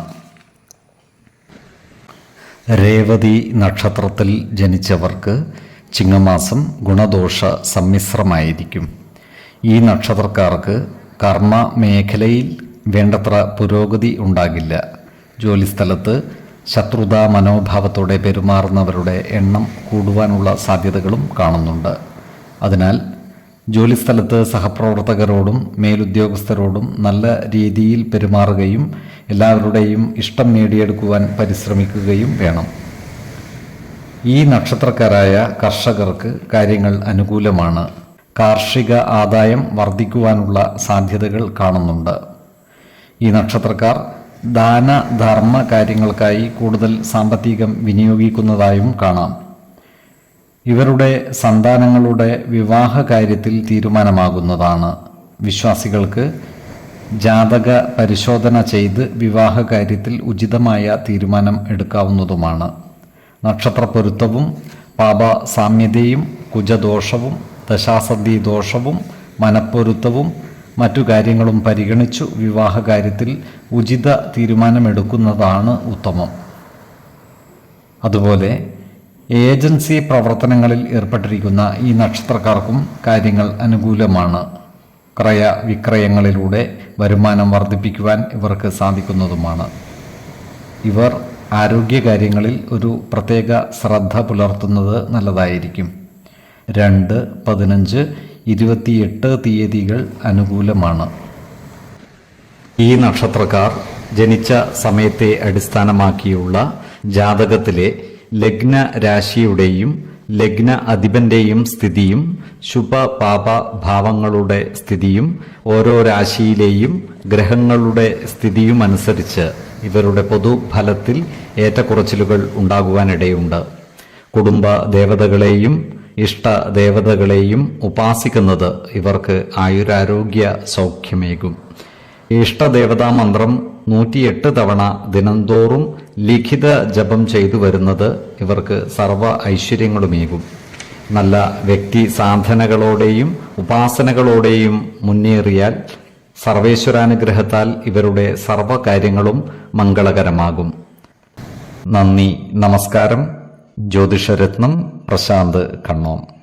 രേവതി നക്ഷത്രത്തിൽ ജനിച്ചവർക്ക് ചിങ്ങമാസം ഗുണദോഷ സമ്മിശ്രമായിരിക്കും. ഈ നക്ഷത്രക്കാർക്ക് കർമ്മ മേഖലയിൽ വേണ്ടത്ര പുരോഗതി ഉണ്ടാകില്ല. ജോലിസ്ഥലത്ത് ശത്രുതാ മനോഭാവത്തോടെ പെരുമാറുന്നവരുടെ എണ്ണം കൂടുവാനുള്ള സാധ്യതകളും കാണുന്നുണ്ട്. അതിനാൽ ജോലിസ്ഥലത്ത് സഹപ്രവർത്തകരോടും മേലുദ്യോഗസ്ഥരോടും നല്ല രീതിയിൽ പെരുമാറുകയും എല്ലാവരുടെയും ഇഷ്ടം നേടിയെടുക്കുവാൻ പരിശ്രമിക്കുകയും വേണം. ഈ നക്ഷത്രക്കാരായ കർഷകർക്ക് കാര്യങ്ങൾ അനുകൂലമാണ്. കാർഷിക ആദായം വർദ്ധിക്കുവാനുള്ള സാധ്യതകൾ കാണുന്നുണ്ട്. ഈ നക്ഷത്രക്കാർ ദാനധർമ്മ കാര്യങ്ങൾക്കായി കൂടുതൽ സാമ്പത്തികം വിനിയോഗിക്കുന്നതായും കാണാം. ഇവരുടെ സന്താനങ്ങളുടെ വിവാഹ കാര്യത്തിൽ തീരുമാനമാകുന്നതാണ്. വിശ്വാസികൾക്ക് ജാതക പരിശോധന ചെയ്ത് വിവാഹ കാര്യത്തിൽ ഉചിതമായ തീരുമാനം എടുക്കാവുന്നതുമാണ്. നക്ഷത്രപ്പൊരുത്തവും പാപസാമ്യതയും കുജദോഷവും ദശാസന്ധി ദോഷവും മനപ്പൊരുത്തവും മറ്റു കാര്യങ്ങളും പരിഗണിച്ചു വിവാഹകാര്യത്തിൽ ഉചിത തീരുമാനമെടുക്കുന്നതാണ് ഉത്തമം. അതുപോലെ ഏജൻസി പ്രവർത്തനങ്ങളിൽ ഏർപ്പെട്ടിരിക്കുന്ന ഈ നക്ഷത്രക്കാർക്കും കാര്യങ്ങൾ അനുകൂലമാണ്. ക്രയവിക്രയങ്ങളിലൂടെ വരുമാനം വർദ്ധിപ്പിക്കുവാൻ ഇവർക്ക് സാധിക്കുന്നതുമാണ്. ഇവർ ആരോഗ്യകാര്യങ്ങളിൽ ഒരു പ്രത്യേക ശ്രദ്ധ പുലർത്തുന്നത് നല്ലതായിരിക്കും. 2, 15, 28 തീയതികൾ അനുകൂലമാണ്. ഈ നക്ഷത്രക്കാർ ജനിച്ച സമയത്തെ അടിസ്ഥാനമാക്കിയുള്ള ജാതകത്തിലെ ലഗ്ന രാശിയുടെയും ലഗ്ന അധിപന്റെയും സ്ഥിതിയും ശുഭ പാപ ഭാവങ്ങളുടെ സ്ഥിതിയും ഓരോ രാശിയിലെയും ഗ്രഹങ്ങളുടെ സ്ഥിതിയും അനുസരിച്ച് ഇവരുടെ പൊതുഫലത്തിൽ ഏറ്റക്കുറച്ചിലുകൾ ഉണ്ടാകുവാനിടയുണ്ട്. കുടുംബ ദേവതകളെയും ഇഷ്ടദേവതകളെയും ഉപാസിക്കുന്നത് ഇവർക്ക് ആയുരാരോഗ്യ സൗഖ്യമേകും. ഇഷ്ടദേവതാ മന്ത്രം 108 തവണ ദിനംതോറും ലിഖിത ജപം ചെയ്തു വരുന്നത് ഇവർക്ക് സർവ ഐശ്വര്യങ്ങളുമേകും. നല്ല വ്യക്തി സാധനകളോടെയും ഉപാസനകളോടെയും മുന്നേറിയാൽ സർവേശ്വരാനുഗ്രഹത്താൽ ഇവരുടെ സർവകാര്യങ്ങളും മംഗളകരമാകും. നന്ദി, നമസ്കാരം. ജ്യോതിഷരത്നം പ്രശാന്ത് കണ്ണോം.